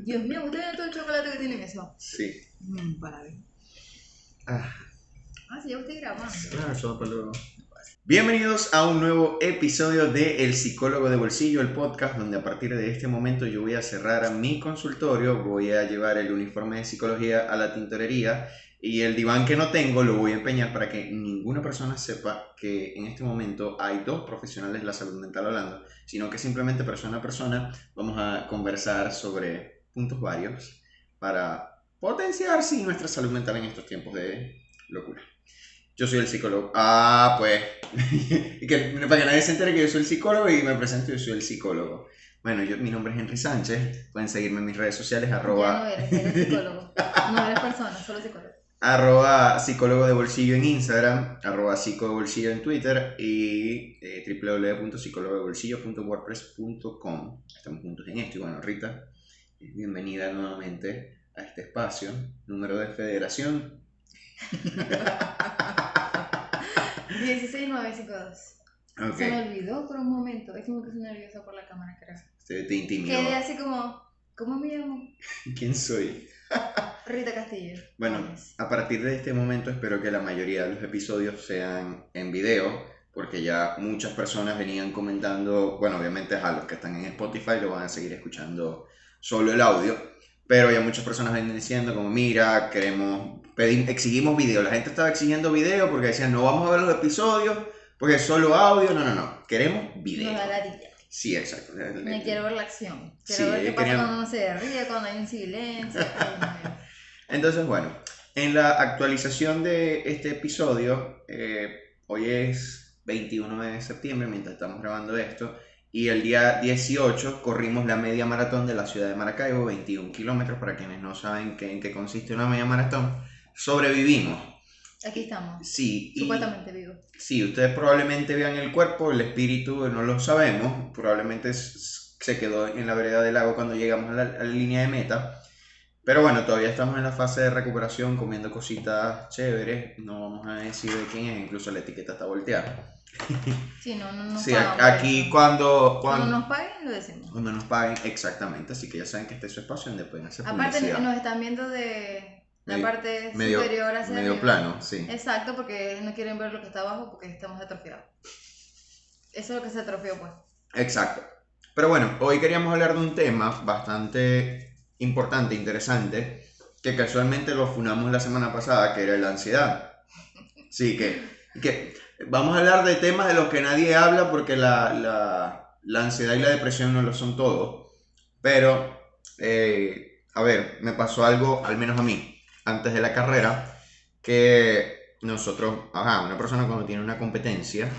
Dios mío, ¿ustedes ven todo el chocolate que tienen eso? Sí. Para ver. Ah, Sí, ya estoy grabando. claro, eso para luego. Bienvenidos a un nuevo episodio de El Psicólogo de Bolsillo, el podcast donde a partir de este momento yo voy a cerrar mi consultorio, voy a llevar el uniforme de psicología a la tintorería y el diván que no tengo lo voy a empeñar para que ninguna persona sepa que en este momento hay dos profesionales de la salud mental hablando, sino que simplemente persona a persona vamos a conversar sobre puntos varios para potenciar sí, nuestra salud mental en estos tiempos de locura. Yo soy el psicólogo. Pues. Para que nadie se entere que yo soy el psicólogo y me presento, yo soy el psicólogo. Bueno, mi nombre es Henry Sánchez. Pueden seguirme en mis redes sociales, Ya no eres psicólogo. No eres persona, solo psicólogo. psicólogo de bolsillo en Instagram, psico de bolsillo en Twitter y www.psicologodebolsillo.wordpress.com. Estamos juntos en esto y bueno, Rita, bienvenida nuevamente a este espacio. Número de federación 16952. Ok. Se me olvidó por un momento. Es que me puse nerviosa por la cámara, creo. Te intimidó. Quedé así como, ¿cómo me llamo? ¿Quién soy? Rita Castillo. Bueno, Gómez. a partir de este momento espero que la mayoría de los episodios sean en video, porque ya muchas personas venían comentando, bueno, obviamente a los que están en Spotify lo van a seguir escuchando solo el audio, pero ya muchas personas venían diciendo como, mira, exigimos video. La gente estaba exigiendo video porque decían, no vamos a ver los episodios porque es solo audio. No, queremos video. No da ladilla. Sí, exacto. Me quiero ver la acción. Sí, Quiero ver qué pasa queríamos- cuando uno se ríe, cuando hay un silencio. Entonces, bueno, en la actualización de este episodio, hoy es 21 de septiembre, mientras estamos grabando esto, y el día 18 corrimos la media maratón de la ciudad de Maracaibo, 21 kilómetros, para quienes no saben en qué consiste una media maratón. Sobrevivimos. Aquí estamos. Sí, Supuestamente vivo. sí, ustedes probablemente vean el cuerpo, el espíritu no lo sabemos, probablemente se quedó en la vereda del lago cuando llegamos a la línea de meta. Pero bueno, todavía estamos en la fase de recuperación, comiendo cositas chéveres. No vamos a decir de quién es, incluso la etiqueta está volteada. Sí, no Sí, pagamos por aquí eso. cuando Cuando nos paguen, lo decimos. cuando nos paguen, exactamente. Así que ya saben que este es su espacio donde pueden hacer Aparte, publicidad. nos están viendo de la Medio- parte medio- superior hacia Medio arriba. plano, sí. Exacto, porque no quieren ver lo que está abajo porque estamos atrofiados. Eso es lo que se atrofió, pues. Exacto. Pero bueno, hoy queríamos hablar de un tema bastante importante, interesante, que casualmente lo funamos la semana pasada, que era la ansiedad. Sí, que vamos a hablar de temas de los que nadie habla porque la ansiedad y la depresión no lo son todo. Pero, a ver, me pasó algo, al menos a mí, antes de la carrera, que nosotros, una persona cuando tiene una competencia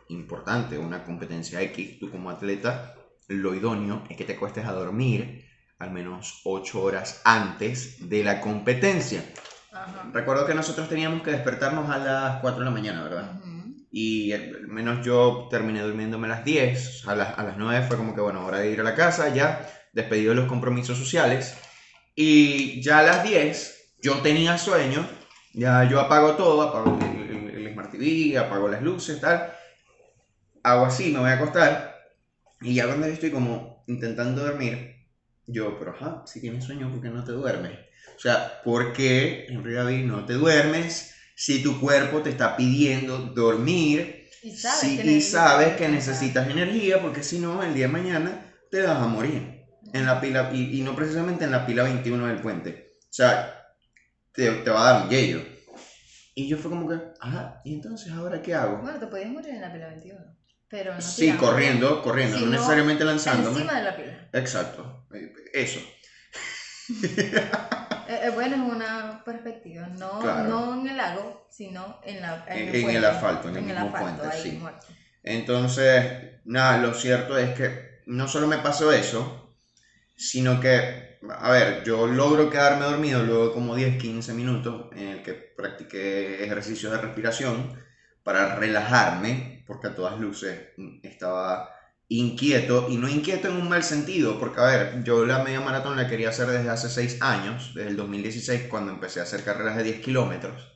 importante, una competencia X, tú como atleta, lo idóneo es que te acuestes a dormir al menos 8 horas antes de la competencia. Ajá. Recuerdo que nosotros teníamos que despertarnos a las 4 de la mañana, ¿verdad? Ujú. Y al menos yo terminé durmiéndome a las 10, a las 9 fue como que, bueno, hora de ir a la casa, ya despedido de los compromisos sociales. Y ya a las 10 yo tenía sueño, ya yo apago todo, apago el Smart TV, apago las luces, tal. Hago así, me voy a acostar. Y ya cuando estoy como intentando dormir, pero si tienes sueño, ¿por qué no te duermes? O sea, ¿por qué, Henry David, no te duermes si tu cuerpo te está pidiendo dormir Y sabes, y necesitas sabes que descansar. necesitas energía? Porque si no, el día de mañana te vas a morir en la pila, y no precisamente en la pila 21 del puente. O sea, te va a dar un yello. Y yo fue como que, ¿y entonces ahora qué hago? Bueno, te podías morir en la pila 21. Pero no Sí, tirando. corriendo, no Sino necesariamente lanzándome. Encima de la pila. Exacto, eso. Bueno, es una perspectiva. No, Claro. no en el lago, sino en En puente. el asfalto, en el mismo asfalto, puente, ahí sí. muerto. Entonces, nada, lo cierto es que no solo me pasó eso, sino que, a ver, yo logro quedarme dormido luego de como 10, 15 minutos en el que practiqué ejercicios de respiración para relajarme, porque a todas luces estaba inquieto, y no inquieto en un mal sentido, porque a ver, yo la media maratón la quería hacer desde hace 6 años, desde el 2016 cuando empecé a hacer carreras de 10 kilómetros,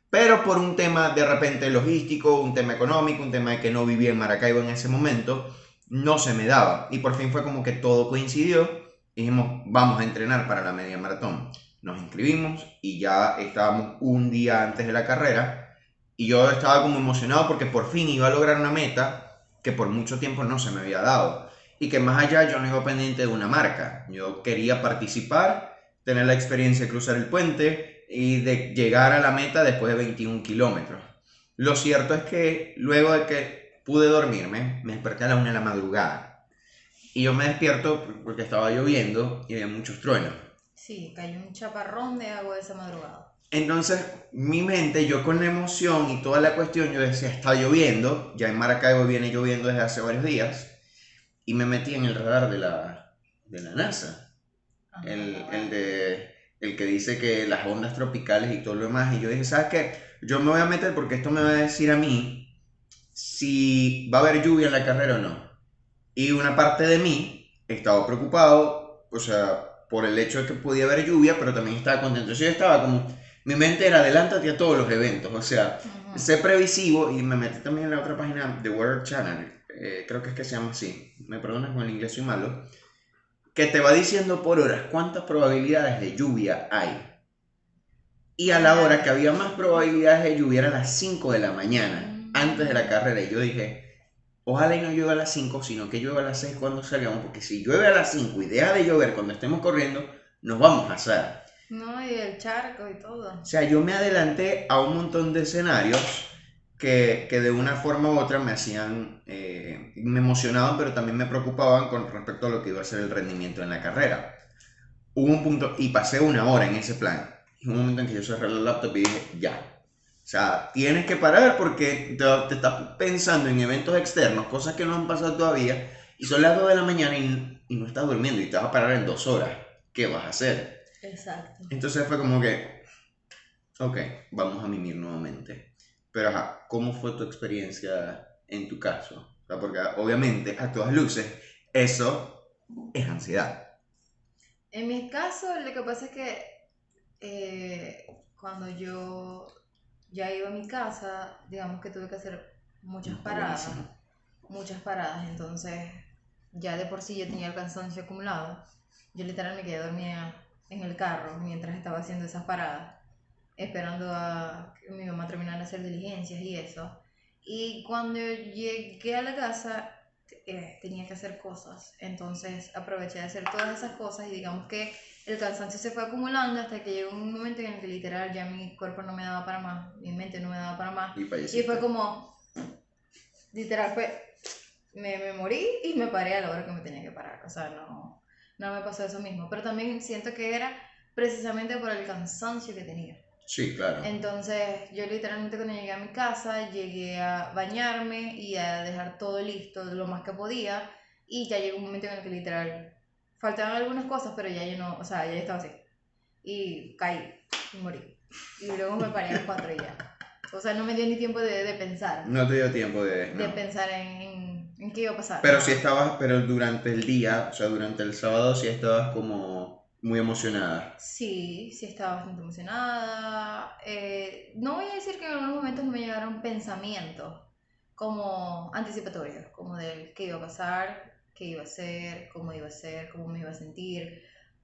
pero por un tema de repente logístico, un tema económico, un tema de que no vivía en Maracaibo en ese momento, no se me daba, y por fin fue como que todo coincidió, dijimos, vamos a entrenar para la media maratón. Nos inscribimos y ya estábamos un día antes de la carrera y yo estaba como emocionado porque por fin iba a lograr una meta que por mucho tiempo no se me había dado y que más allá yo no iba pendiente de una marca. Yo quería participar, tener la experiencia de cruzar el puente y de llegar a la meta después de 21 kilómetros. Lo cierto es que luego de que pude dormirme, me desperté a la 1 de la madrugada. Y yo me despierto porque estaba lloviendo y había muchos truenos. Sí, cayó un chaparrón de agua esa madrugada. Entonces, mi mente, yo con la emoción y toda la cuestión, yo decía, está lloviendo, ya en Maracaibo viene lloviendo desde hace varios días, y me metí en el radar de la NASA, el que dice que las ondas tropicales y todo lo demás, y yo dije, ¿sabes qué? Yo me voy a meter porque esto me va a decir a mí si va a haber lluvia en la carrera o no. Y una parte de mí estaba preocupado, o sea, por el hecho de que podía haber lluvia, pero también estaba contento. Entonces yo estaba como, mi mente era adelántate a todos los eventos, o sea, sé previsivo y me metí también en la otra página de Weather Channel, creo que es que se llama así, me perdonas con el inglés soy malo, que te va diciendo por horas cuántas probabilidades de lluvia hay. Y a la hora que había más probabilidades de lluvia era a las 5 de la mañana, antes de la carrera, y yo dije, ojalá y no llueva a las 5 sino que llueva a las 6 cuando salgamos, porque si llueve a las 5 y deja de llover cuando estemos corriendo, nos vamos a asar. No, y el charco y todo. O sea, yo me adelanté a un montón de escenarios que de una forma u otra me hacían, me emocionaban, pero también me preocupaban con respecto a lo que iba a ser el rendimiento en la carrera. Hubo un punto, y pasé 1 hora en ese plan, y un momento en que yo cerré el laptop y dije, ya. O sea, tienes que parar porque te estás pensando en eventos externos, cosas que no han pasado todavía, y son las 2 de la mañana y no estás durmiendo y te vas a parar en 2 horas. ¿Qué vas a hacer? Exacto. Entonces fue como que, ok, vamos a mimir nuevamente. Pero ajá, ¿cómo fue tu experiencia en tu caso? O sea, porque obviamente a todas luces eso es ansiedad. En mi caso, lo que pasa es que cuando yo ya iba a mi casa, digamos que tuve que hacer No, muchas está paradas, buenísimo. entonces ya de por sí yo tenía el cansancio acumulado. Yo literal me quedé dormida en el carro mientras estaba haciendo esas paradas, esperando a que mi mamá terminara de hacer diligencias y eso. Y cuando llegué a la casa, tenía que hacer cosas, entonces aproveché de hacer todas esas cosas y digamos que el cansancio se fue acumulando hasta que llegó un momento en el que literal ya mi cuerpo no me daba para más, mi mente no me daba para más. Y Y fue falleciste. como, literal, me morí y me paré a la hora que me tenía que parar. O sea, no me pasó eso mismo. Pero también siento que era precisamente por el cansancio que tenía. Sí, claro. Entonces, yo literalmente cuando llegué a mi casa, llegué a bañarme y a dejar todo listo lo más que podía. Y ya llegó un momento en el que literal faltaban algunas cosas, pero ya yo no, o sea, ya yo estaba así. Y caí y morí. Y luego me paré a las 4 y ya. O sea, no me dio ni tiempo de pensar. No te dio tiempo de... De No. pensar en qué iba a pasar. Pero No. sí estabas, pero durante el día, o sea, durante el sábado sí estabas como muy emocionada. Sí, sí estaba bastante emocionada. No voy a decir que en algunos momentos me llegaron pensamientos como anticipatorios, como del qué iba a pasar, qué iba a hacer, cómo me iba a sentir.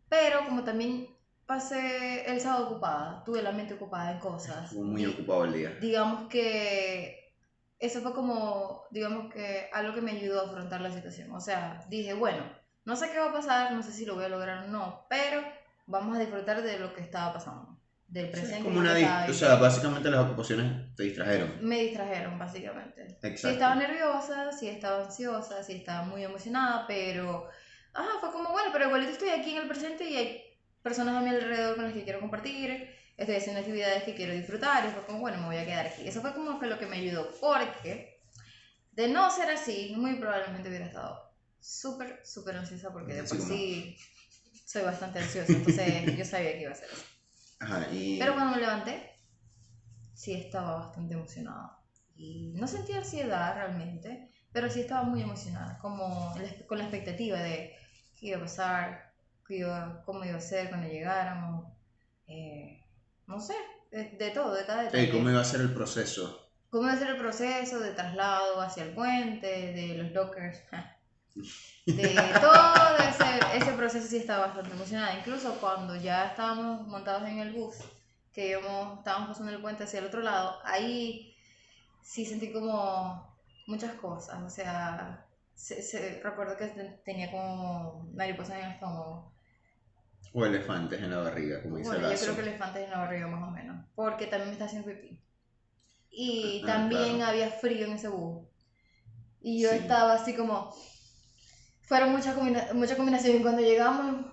Pero como también pasé el sábado ocupada, tuve la mente ocupada en cosas, Estuvo muy ocupado el día. digamos que eso fue como, digamos que algo que me ayudó a afrontar la situación. O sea, dije, bueno, no sé qué va a pasar, no sé si lo voy a lograr o no, pero vamos a disfrutar de lo que estaba pasando, del O sea, es presente y como lo que una... estaba O sea, viviendo. básicamente las ocupaciones te distrajeron. Me distrajeron, básicamente. Sí Exacto. estaba nerviosa, sí estaba ansiosa, sí estaba muy emocionada, pero fue como, bueno, pero igualito estoy aquí en el presente y hay personas a mi alrededor con las que quiero compartir, estoy haciendo actividades que quiero disfrutar y fue como, bueno, me voy a quedar aquí. Eso fue como que lo que me ayudó, porque de no ser así, muy probablemente hubiera estado súper, súper ansiosa porque de Así por como... sí soy bastante ansiosa, entonces yo sabía que iba a ser así. Ajá, y... Pero cuando me levanté, sí estaba bastante emocionada. Y no sentía ansiedad realmente, pero sí estaba muy emocionada, como con la expectativa de qué iba a pasar, cómo iba a ser cuando llegáramos, no sé, de todo, de cada Sí, ¿cómo iba a detalle. ser el proceso? Cómo iba a ser el proceso de traslado hacia el puente, de los lockers. De todo ese proceso sí estaba bastante emocionada. Incluso cuando ya estábamos montados en el bus, estábamos pasando el puente hacia el otro lado, ahí sí sentí como muchas cosas. O sea, recuerdo que tenía como mariposas en el estómago. O elefantes en la barriga, como dice Bueno, yo creo Lazo. que elefantes en la barriga más o menos, porque también me está haciendo pipí. Y Ah, también claro. había frío en ese bus. Y yo Sí. estaba así como, fueron muchas combinaciones. Y cuando llegamos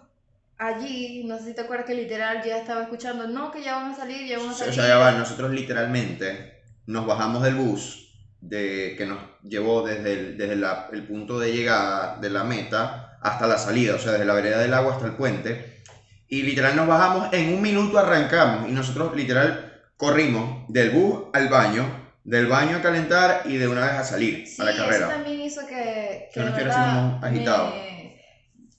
allí, no sé si te acuerdas que literal ya estaba escuchando, no, que ya van a salir, ya van a O sea, ya va, salir. nosotros literalmente nos bajamos del bus que nos llevó desde el punto de llegada de la meta hasta la salida, o sea, desde la vereda del agua hasta el puente. Y literal nos bajamos, en un minuto arrancamos y nosotros literal corrimos del bus al baño, del baño a calentar y de una vez a salir a la Sí, eso carrera. también hizo que Que uno de estuviera así verdad como agitado.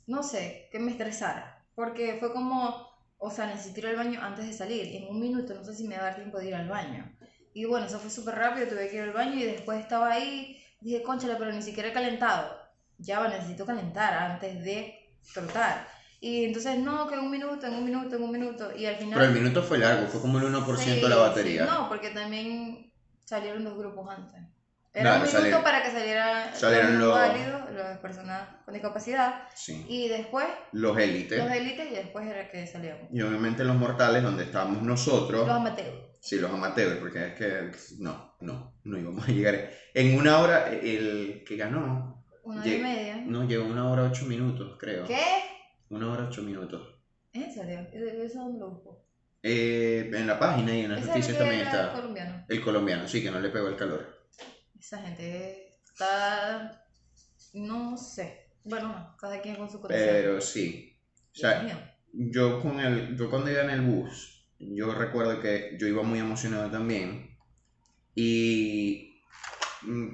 no sé, que me estresara. Porque fue como, o sea, necesito ir al baño antes de salir. En un minuto no sé si me va a dar tiempo de ir al baño. Y bueno, eso fue súper rápido, tuve que ir al baño y después estaba ahí, dije, cónchale, pero ni siquiera he calentado. Ya va, necesito calentar antes de trotar. Y entonces, no, que en un minuto, en un minuto, en un minuto. Y al Pero el final, minuto fue largo, fue como el 1% de la sí, sí, batería. no, porque también salieron los grupos antes. Era un Claro, minuto para que salieran los salieron los... minusválidos, las personas con discapacidad, Sí, y después los los élites. élites, y después era que salíamos. Y obviamente los mortales, donde estábamos nosotros. Los amateurs. Sí, los amateurs, porque es que no íbamos a llegar. En una hora, el que ganó, Una hora y media. no, llegó 1 hora 8 minutos, creo. ¿Qué? 1 hora 8 minutos. ¿En serio? ¿Eso dónde lo busco? En la página y en las Ese es el noticias que también era está colombiano. el colombiano, sí, que no le pegó el calor. Esa gente está, no sé. Bueno, no, cada quien con su condición. Pero sí, o Dios mío. sea, yo cuando iba en el bus, yo recuerdo que yo iba muy emocionado también. Y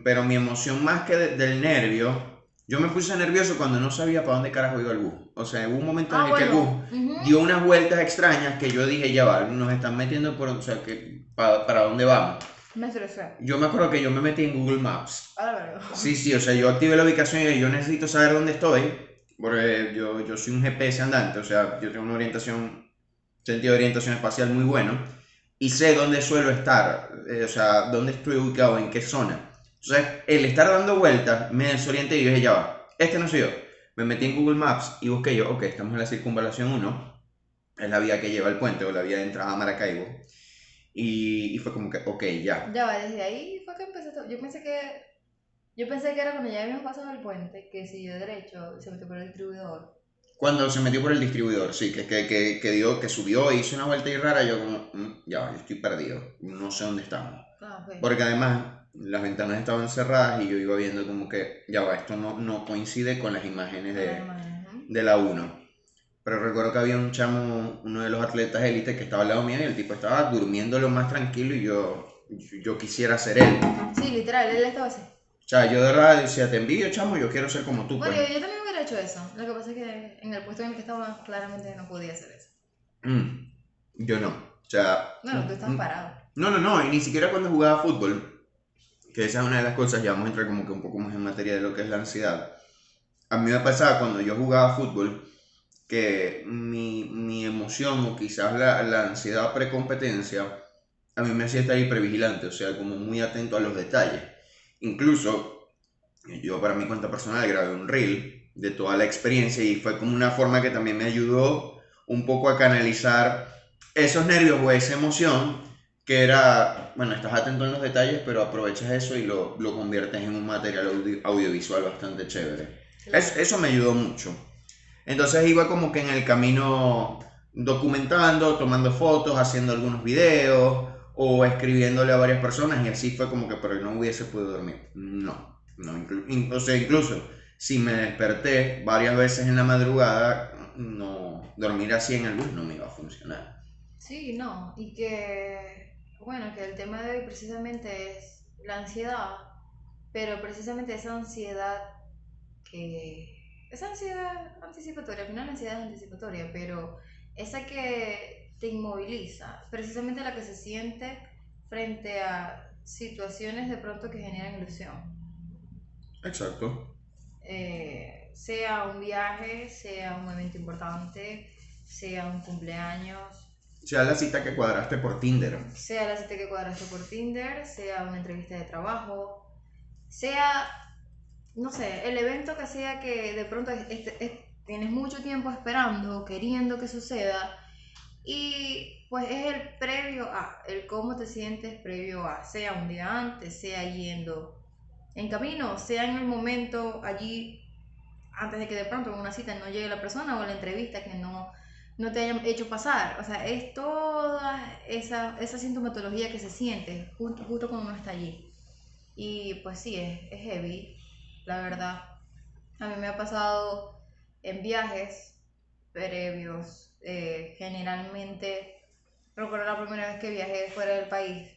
pero mi emoción más que del nervio, yo me puse nervioso cuando no sabía para dónde carajo iba el bus. O sea, hubo un momento en Ah, el que el bus bueno. dio unas vueltas extrañas que yo dije, ya va, nos están metiendo por, o sea, que para dónde vamos. Me estresé. Yo me acuerdo que yo me metí en Google Maps. A la verdad. Sí, sí, o sea, yo activé la ubicación y yo necesito saber dónde estoy, porque yo soy un GPS andante, o sea, yo tengo una sentido de orientación espacial muy bueno y sé dónde suelo estar, o sea, dónde estoy ubicado, en qué zona. Entonces, el estar dando vueltas me desorienté y dije, ya va, este no soy yo. Me metí en Google Maps y busqué yo, ok, estamos en la circunvalación 1, es la vía que lleva al puente o la vía de entrada a Maracaibo. Y fue como que, ok, ya. Ya va, desde ahí fue que empecé todo. Yo pensé que era cuando ya habíamos pasado el puente, que siguió derecho, se metió por el distribuidor. Cuando se metió por el distribuidor, sí, que subió e hizo una vuelta y rara, yo como, ya va, yo estoy perdido, no sé dónde estamos. Ah, ok. Porque además las ventanas estaban cerradas y yo iba viendo como que, ya va, esto no coincide con las imágenes Con las imágenes, ¿no? de la 1. Pero recuerdo que había un chamo, uno de los atletas élite, que estaba al lado mío y el tipo estaba durmiendo lo más tranquilo y yo quisiera ser él. Sí, literal, él estaba así. O sea, yo de verdad decía, te envidio, chamo, yo quiero ser como tú, Bueno, pues. yo también hubiera hecho eso. Lo que pasa es que en el puesto en el que estaba, claramente no podía hacer eso. Yo no. O sea, Bueno, tú estabas parado. no, y ni siquiera cuando jugaba fútbol, que esa es una de las cosas, ya vamos a entrar como que un poco más en materia de lo que es la ansiedad. A mí me pasaba cuando yo jugaba fútbol que mi emoción o quizás la ansiedad precompetencia a mí me hacía estar hipervigilante, o sea, como muy atento a los detalles. Incluso yo para mi cuenta personal grabé un reel de toda la experiencia y fue como una forma que también me ayudó un poco a canalizar esos nervios o esa emoción que era, bueno, estás atento en los detalles, pero aprovechas eso y lo conviertes en un material audiovisual bastante chévere. Claro. Eso me ayudó mucho. Entonces iba como que en el camino documentando, tomando fotos, haciendo algunos videos o escribiéndole a varias personas y así fue como que, pero no hubiese podido dormir. O sea, incluso si me desperté varias veces en la madrugada, no, dormir así en el bus no me iba a funcionar. Sí, no. Y que, bueno, que el tema de hoy precisamente es la ansiedad, pero precisamente esa ansiedad esa ansiedad anticipatoria, al final la ansiedad es anticipatoria, pero esa que te inmoviliza, precisamente la que se siente frente a situaciones de pronto que generan ilusión. Exacto. sea un viaje, sea un evento importante, sea un cumpleaños, Sea la cita que cuadraste por Tinder. sea la cita que cuadraste por Tinder, sea una entrevista de trabajo, sea, no sé, el evento que sea que de pronto tienes mucho tiempo esperando, queriendo que suceda, y pues es el previo a, el cómo te sientes previo a, sea un día antes, sea yendo en camino, sea en el momento allí, antes de que de pronto en una cita no llegue la persona o en la entrevista que no te hayan hecho pasar. O sea, es toda esa sintomatología que se siente justo cuando uno está allí. Y pues sí, es heavy, la verdad. A mí me ha pasado en viajes previos, generalmente, recuerdo la primera vez que viajé fuera del país,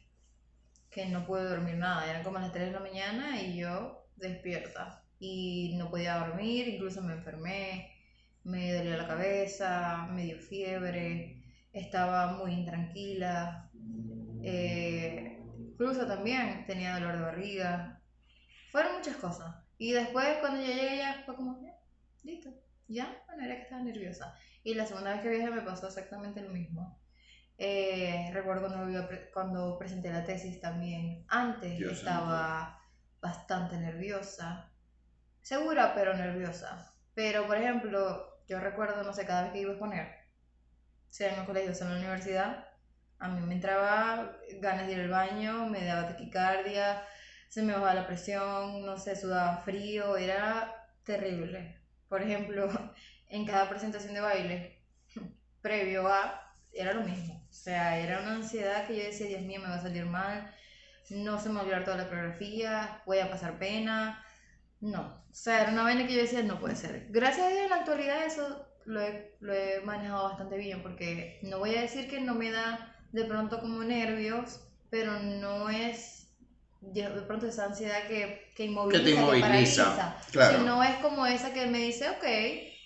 que no pude dormir nada, eran como las 3 de la mañana y yo despierta. Y no podía dormir, incluso me enfermé, me dolía la cabeza, me dio fiebre, estaba muy intranquila, incluso también tenía dolor de barriga, fueron muchas cosas. Y después cuando yo llegué ya fue como, ya, listo, ya, bueno, era que estaba nerviosa. Y la segunda vez que viajé me pasó exactamente lo mismo. Recuerdo cuando presenté la tesis también, antes Dios santo. estaba bastante nerviosa, segura pero nerviosa. Pero por ejemplo, yo recuerdo, no sé, cada vez que iba a exponer, sea en el colegio, sea en la universidad, a mí me entraba ganas de ir al baño, me daba taquicardia, se me bajaba la presión, no sé, sudaba frío, era terrible. Por ejemplo, en cada presentación de baile, previo a, era lo mismo. O sea, era una ansiedad que yo decía, Dios mío, me va a salir mal, no se me va a olvidar toda la coreografía, voy a pasar pena. No, o sea, era una vaina que yo decía, no puede ser. Gracias a Dios en la actualidad eso lo he manejado bastante bien, porque no voy a decir que no me da de pronto como nervios, pero no es de pronto esa ansiedad que Que te inmoviliza, que inmoviliza, paraliza, claro. sino es como esa que me dice, ok,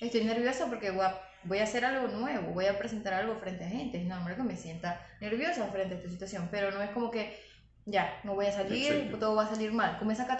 estoy nerviosa porque voy a hacer algo nuevo, voy a presentar algo frente a gente, es normal que me sienta nerviosa frente a esta situación, pero no es como que ya, no voy a salir, Exacto. todo va a salir mal. Como esa Sí,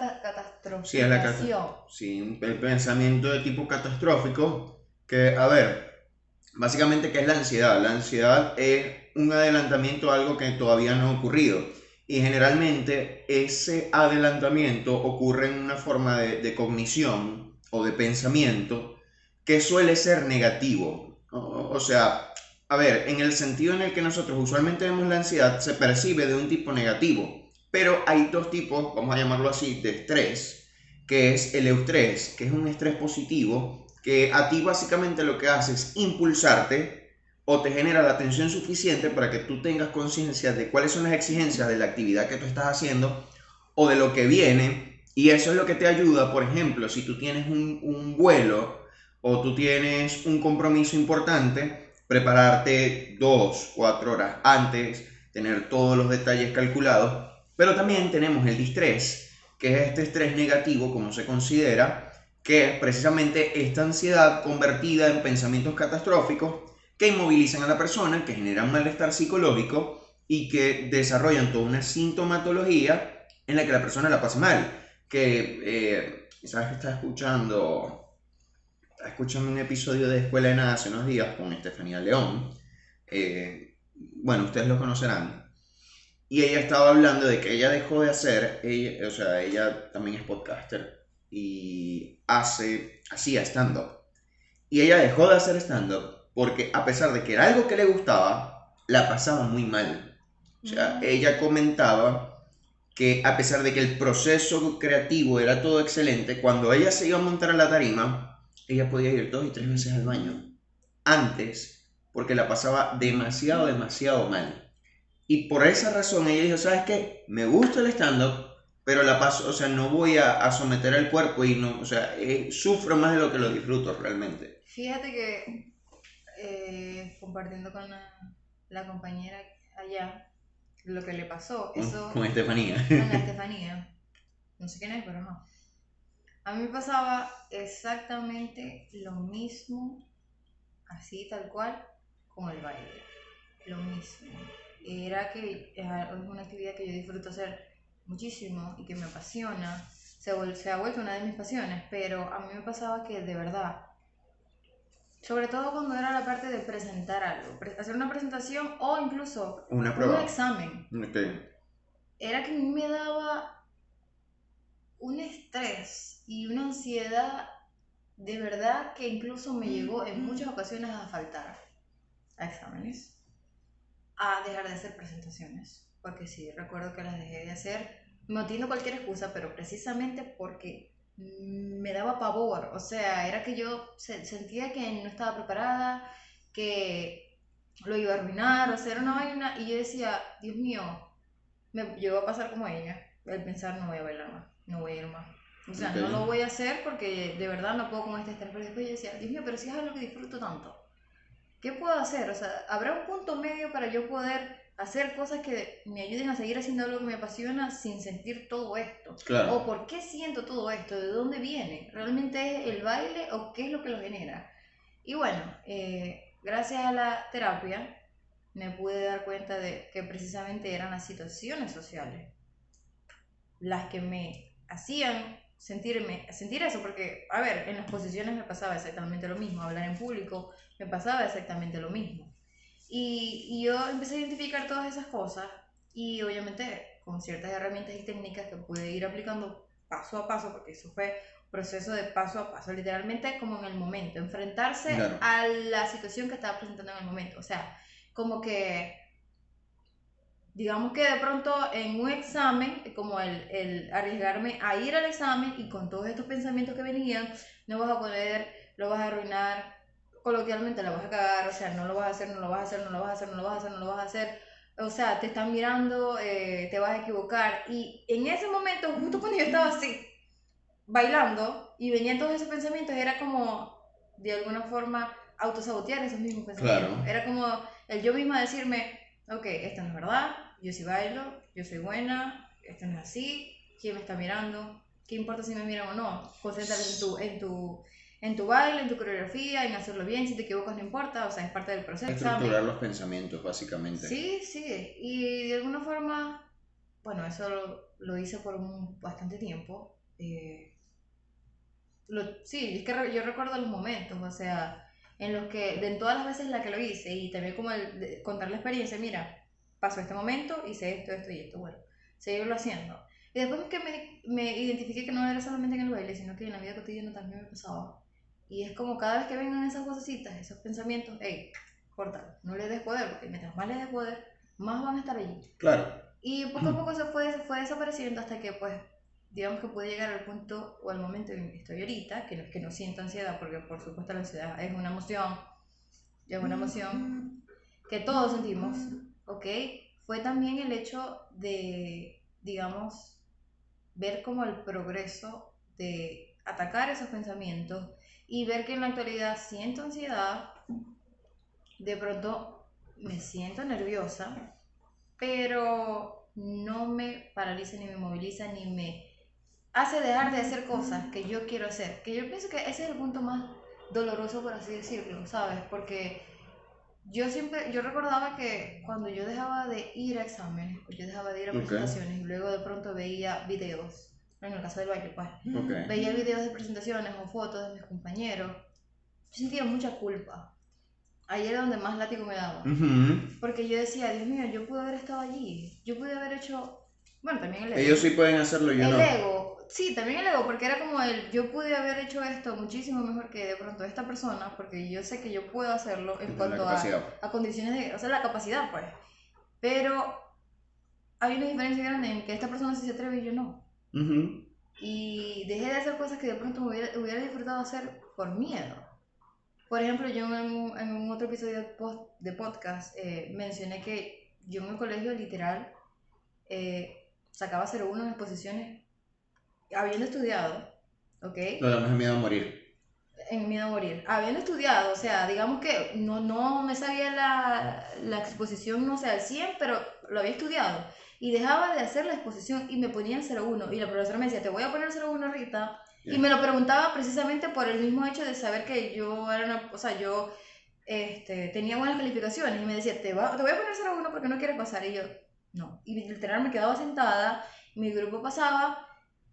es catastrofización. sí, el pensamiento de tipo catastrófico, que, a ver, básicamente, ¿qué es la ansiedad? La ansiedad es un adelantamiento a algo que todavía no ha ocurrido. Y generalmente ese adelantamiento ocurre en una forma de cognición o de pensamiento que suele ser negativo. O sea, a ver, en el sentido en el que nosotros usualmente vemos la ansiedad, se percibe de un tipo negativo. Pero hay dos tipos, vamos a llamarlo así, de estrés, que es el eustrés, que es un estrés positivo, que a ti básicamente lo que hace es impulsarte o te genera la atención suficiente para que tú tengas conciencia de cuáles son las exigencias de la actividad que tú estás haciendo o de lo que viene, y eso es lo que te ayuda, por ejemplo, si tú tienes un vuelo o tú tienes un compromiso importante, prepararte 2, 4 horas antes, tener todos los detalles calculados, pero también tenemos el distrés, que es este estrés negativo, como se considera, que es precisamente esta ansiedad convertida en pensamientos catastróficos que inmovilizan a la persona, que generan malestar psicológico y que desarrollan toda una sintomatología en la que la persona la pasa mal. Sabes que estaba escuchando un episodio de Escuela de Nada hace unos días con Estefanía León. Bueno, ustedes lo conocerán. Y ella estaba hablando de que ella dejó de hacer, o sea, ella también es podcaster y hacía stand-up. Y ella dejó de hacer stand-up porque a pesar de que era algo que le gustaba, la pasaba muy mal. O sea, ella comentaba que a pesar de que el proceso creativo era todo excelente, cuando ella se iba a montar a la tarima, ella podía ir 2 y 3 veces al baño. Antes, porque la pasaba demasiado, demasiado mal. Y por esa razón ella dijo, ¿sabes qué? Me gusta el stand-up, pero la paso, o sea, no voy a someter al cuerpo y no, o sea, sufro más de lo que lo disfruto realmente. Fíjate que compartiendo con la compañera allá, lo que le pasó, Con eso Estefanía. con la Estefanía, no sé quién es, pero no. A mí me pasaba exactamente lo mismo, así tal cual, con el baile. Lo mismo. Era que es una actividad que yo disfruto hacer muchísimo y que me apasiona, se ha vuelto una de mis pasiones, pero a mí me pasaba que de verdad, sobre todo cuando era la parte de presentar algo, hacer una presentación o incluso Una un prueba. examen, Ok. era que a mí me daba un estrés y una ansiedad de verdad que incluso me llegó en muchas ocasiones a faltar a exámenes, a dejar de hacer presentaciones, porque sí, recuerdo que las dejé de hacer, no tiene cualquier excusa, pero precisamente porque me daba pavor, o sea, era que yo sentía que no estaba preparada, que lo iba a arruinar, o sea, era una vaina, y yo decía, Dios mío, me llegó a pasar como ella, el pensar no voy a bailar más, no voy a ir más. O sea, no lo Ok. voy a hacer porque de verdad no puedo con este estrés. Pero después yo decía, Dios mío, pero si es algo que disfruto tanto, ¿qué puedo hacer? O sea, ¿habrá un punto medio para yo poder hacer cosas que me ayuden a seguir haciendo algo que me apasiona sin sentir todo esto? Claro. ¿O por qué siento todo esto? ¿De dónde viene? ¿Realmente es el baile o qué es lo que lo genera? Y bueno, gracias a la terapia me pude dar cuenta de que precisamente eran las situaciones sociales las que me hacían sentir eso, porque, a ver, en las posiciones me pasaba exactamente lo mismo, hablar en público me pasaba exactamente lo mismo. Y yo empecé a identificar todas esas cosas y obviamente con ciertas herramientas y técnicas que pude ir aplicando paso a paso, porque eso fue un proceso de paso a paso, literalmente como en el momento, enfrentarse Claro. a la situación que estaba presentando en el momento, o sea, como que digamos que de pronto en un examen, como el arriesgarme a ir al examen y con todos estos pensamientos que venían, no vas a poder, lo vas a arruinar, coloquialmente la vas a cagar, o sea, no lo vas a hacer, no lo vas a hacer, no lo vas a hacer, no lo vas a hacer, no lo vas a hacer, o sea, te están mirando, te vas a equivocar. Y en ese momento, justo cuando yo estaba así, bailando, y venían todos esos pensamientos, era como, de alguna forma, autosabotear esos mismos pensamientos. Claro. Era como el yo misma decirme, ok, esto no es verdad, yo sí bailo, yo soy buena, esto no es así, ¿quién me está mirando? ¿Qué importa si me miran o no? Concéntrate en tu baile, en tu coreografía, en hacerlo bien, si te equivocas no importa, o sea, es parte del proceso del Estructurar examen. los pensamientos, básicamente. Sí, sí, y de alguna forma, bueno, eso lo hice por bastante tiempo. Sí, es que yo recuerdo los momentos, o sea, en los que, de en todas las veces en las que lo hice, y también como contar la experiencia, mira, pasó este momento, hice esto, esto y esto, bueno, seguirlo haciendo. Y después que me identifiqué que no era solamente en el baile, sino que en la vida cotidiana también me pasaba. Y es como cada vez que vengan esas cosecitas, esos pensamientos, hey, corta, no le des poder, porque mientras más le des poder, más van a estar allí. Claro. Y poco a poco se fue desapareciendo hasta que, pues, digamos que pude llegar al punto o al momento en que estoy ahorita, que no siento ansiedad, porque por supuesto la ansiedad es una emoción que todos sentimos, ¿ok? Fue también el hecho de, digamos, ver como el progreso de atacar esos pensamientos y ver que en la actualidad siento ansiedad, de pronto me siento nerviosa, pero no me paraliza ni me moviliza ni me hace dejar de hacer cosas que yo quiero hacer. Que yo pienso que ese es el punto más doloroso, por así decirlo, ¿sabes? Porque yo recordaba que cuando yo dejaba de ir a exámenes, o yo dejaba de ir a Ok. presentaciones y luego de pronto veía videos, en el caso del baile, pues, Ok. veía videos de presentaciones o fotos de mis compañeros, yo sentía mucha culpa. Ahí era donde más látigo me daba. Porque yo decía, Dios mío, yo pude haber estado allí. Yo pude haber hecho. Bueno, también el ego. Ellos sí pueden hacerlo, yo El no. ego. Sí, también el ego, porque era como el. Yo pude haber hecho esto muchísimo mejor que de pronto esta persona, porque yo sé que yo puedo hacerlo en La cuanto capacidad. a condiciones de. O sea, la capacidad, pues. Pero hay una diferencia grande en que esta persona sí se atreve y yo no. Y dejé de hacer cosas que de pronto me hubiera disfrutado hacer por miedo. Por ejemplo, yo en un otro episodio de podcast mencioné que yo en el colegio literal sacaba 0,1 en exposiciones habiendo estudiado, ¿ok? Lo demás es miedo a morir. En miedo a morir. Habiendo estudiado, o sea, digamos que no me sabía la exposición, no sé, al 100, pero lo había estudiado. Y dejaba de hacer la exposición y me ponía en 0,1. Y la profesora me decía, te voy a poner 0,1 Rita. Y me lo preguntaba precisamente por el mismo hecho de saber que yo era una, o sea, yo tenía buenas calificaciones y me decía, te voy a poner 0,1 porque no quieres pasar. Y yo, no. Y literal me quedaba sentada, mi grupo pasaba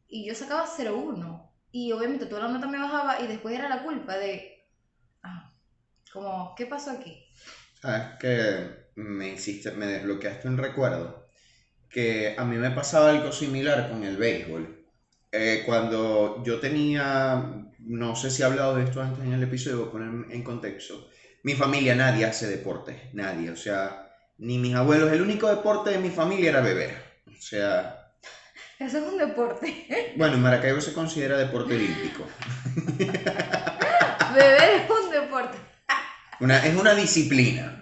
y yo sacaba 0,1. Y obviamente toda la nota me bajaba y después era la culpa de, como, ¿qué pasó aquí? Sabes que me desbloqueaste un recuerdo que a mí me pasaba algo similar con el béisbol. Cuando yo tenía, no sé si he hablado de esto antes en el episodio, voy a poner en contexto. Mi familia, nadie hace deporte, nadie, o sea, ni mis abuelos. El único deporte de mi familia era beber. O sea, Eso es un deporte. bueno, en Maracaibo se considera deporte olímpico. Beber es un deporte.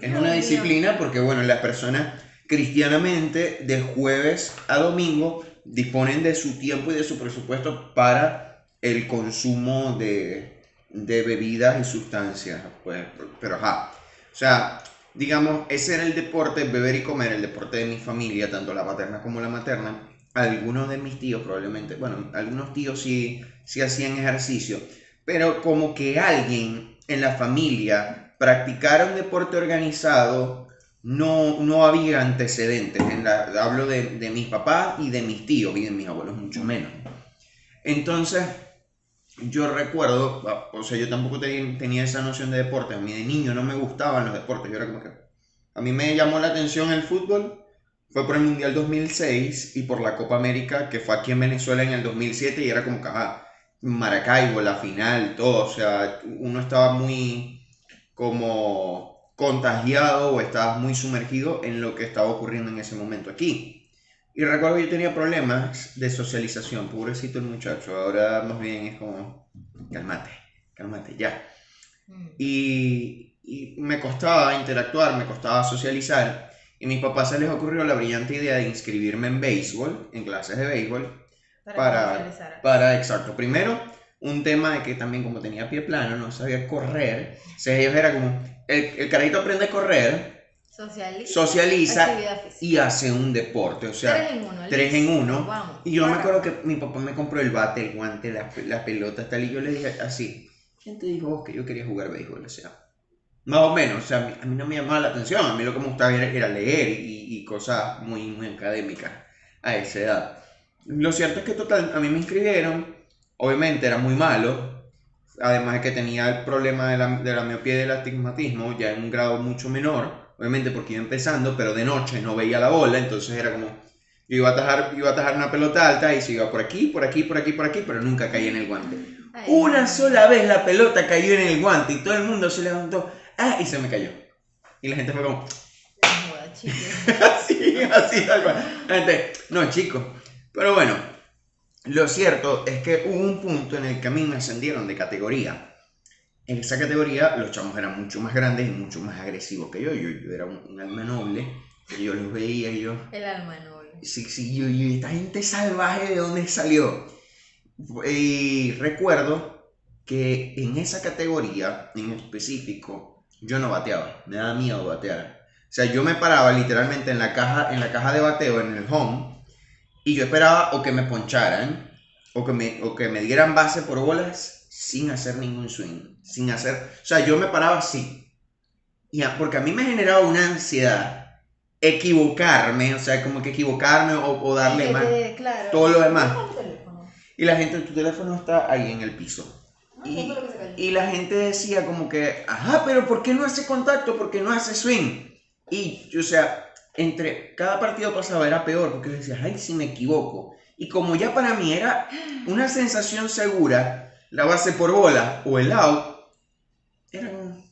Es Dios una mío. disciplina porque, bueno, las personas cristianamente de jueves a domingo disponen de su tiempo y de su presupuesto para el consumo de bebidas y sustancias, pues, pero ajá, o sea, digamos, ese era el deporte, beber y comer, el deporte de mi familia, tanto la paterna como la materna. Algunos de mis tíos probablemente, bueno, algunos tíos sí hacían ejercicio, pero como que alguien en la familia practicara un deporte organizado, no había antecedentes. Hablo de mis papás y de mis tíos y de mis abuelos mucho menos. Entonces, yo recuerdo, o sea, yo tampoco tenía esa noción de deporte. A mí de niño no me gustaban los deportes. Yo era como que, a mí me llamó la atención el fútbol. Fue por el Mundial 2006 y por la Copa América, que fue aquí en Venezuela en el 2007, y era como que, ajá, Maracaibo, la final, todo. O sea, uno estaba muy como contagiado o estabas muy sumergido en lo que estaba ocurriendo en ese momento aquí. Y recuerdo que yo tenía problemas de socialización, pobrecito el muchacho, ahora más bien es como, cálmate, cálmate, ya. Mm. Y me costaba interactuar, me costaba socializar, y a mis papás se les ocurrió la brillante idea de inscribirme en béisbol, en clases de béisbol, Para que socializara. exacto, primero, un tema de que también como tenía pie plano, no sabía correr, o sea, ellos era como, el carajito aprende a correr, socializa Actividad física. y hace un deporte, o sea, 3 en 1. 3 en 1. Vamos. Y yo me acuerdo que mi papá me compró el bate, el guante, la pelota, tal, y yo le dije así, ¿quién te dijo vos que yo quería jugar béisbol? O sea, más o menos, o sea, a mí no me llamaba la atención, a mí lo que me gustaba era leer y cosas muy académicas a esa edad. Lo cierto es que total, a mí me inscribieron, obviamente era muy malo, además de que tenía el problema de la miopía y del astigmatismo, ya en un grado mucho menor, obviamente porque iba empezando, pero de noche no veía la bola, entonces era como, yo iba a atajar una pelota alta y se iba por aquí, por aquí, por aquí, por aquí, pero nunca caía en el guante. Ay, Una sola vez la pelota cayó en el guante y todo el mundo se levantó, y se me cayó. Y la gente fue como, no joda, chicos. así tal cual. La gente, no, chicos. Pero bueno, lo cierto es que hubo un punto en el que a mí me ascendieron de categoría. En esa categoría los chamos eran mucho más grandes y mucho más agresivos que yo. Yo era un alma noble, que yo los veía y yo... El alma noble. Sí, yo, esta gente salvaje, ¿de dónde salió? Y recuerdo que en esa categoría en específico yo no bateaba, me daba miedo batear. O sea, yo me paraba literalmente en la caja de bateo, en el home, y yo esperaba o que me poncharan o que me dieran base por bolas sin hacer ningún swing, sin hacer, o sea, yo me paraba así. Porque a mí me generaba una ansiedad equivocarme, o sea, como que equivocarme o darle más Claro. todo lo demás. ¿Dónde está el teléfono? Y la gente, tu teléfono está ahí en el piso. Y, Eso fue lo que se cayó. y la gente decía como que, ajá, pero ¿por qué no hace contacto? ¿Por qué no hace swing? Y, o sea, entre cada partido pasaba era peor, porque yo decía, ay, si me equivoco. Y como ya para mí era una sensación segura, la base por bola o el out, era como,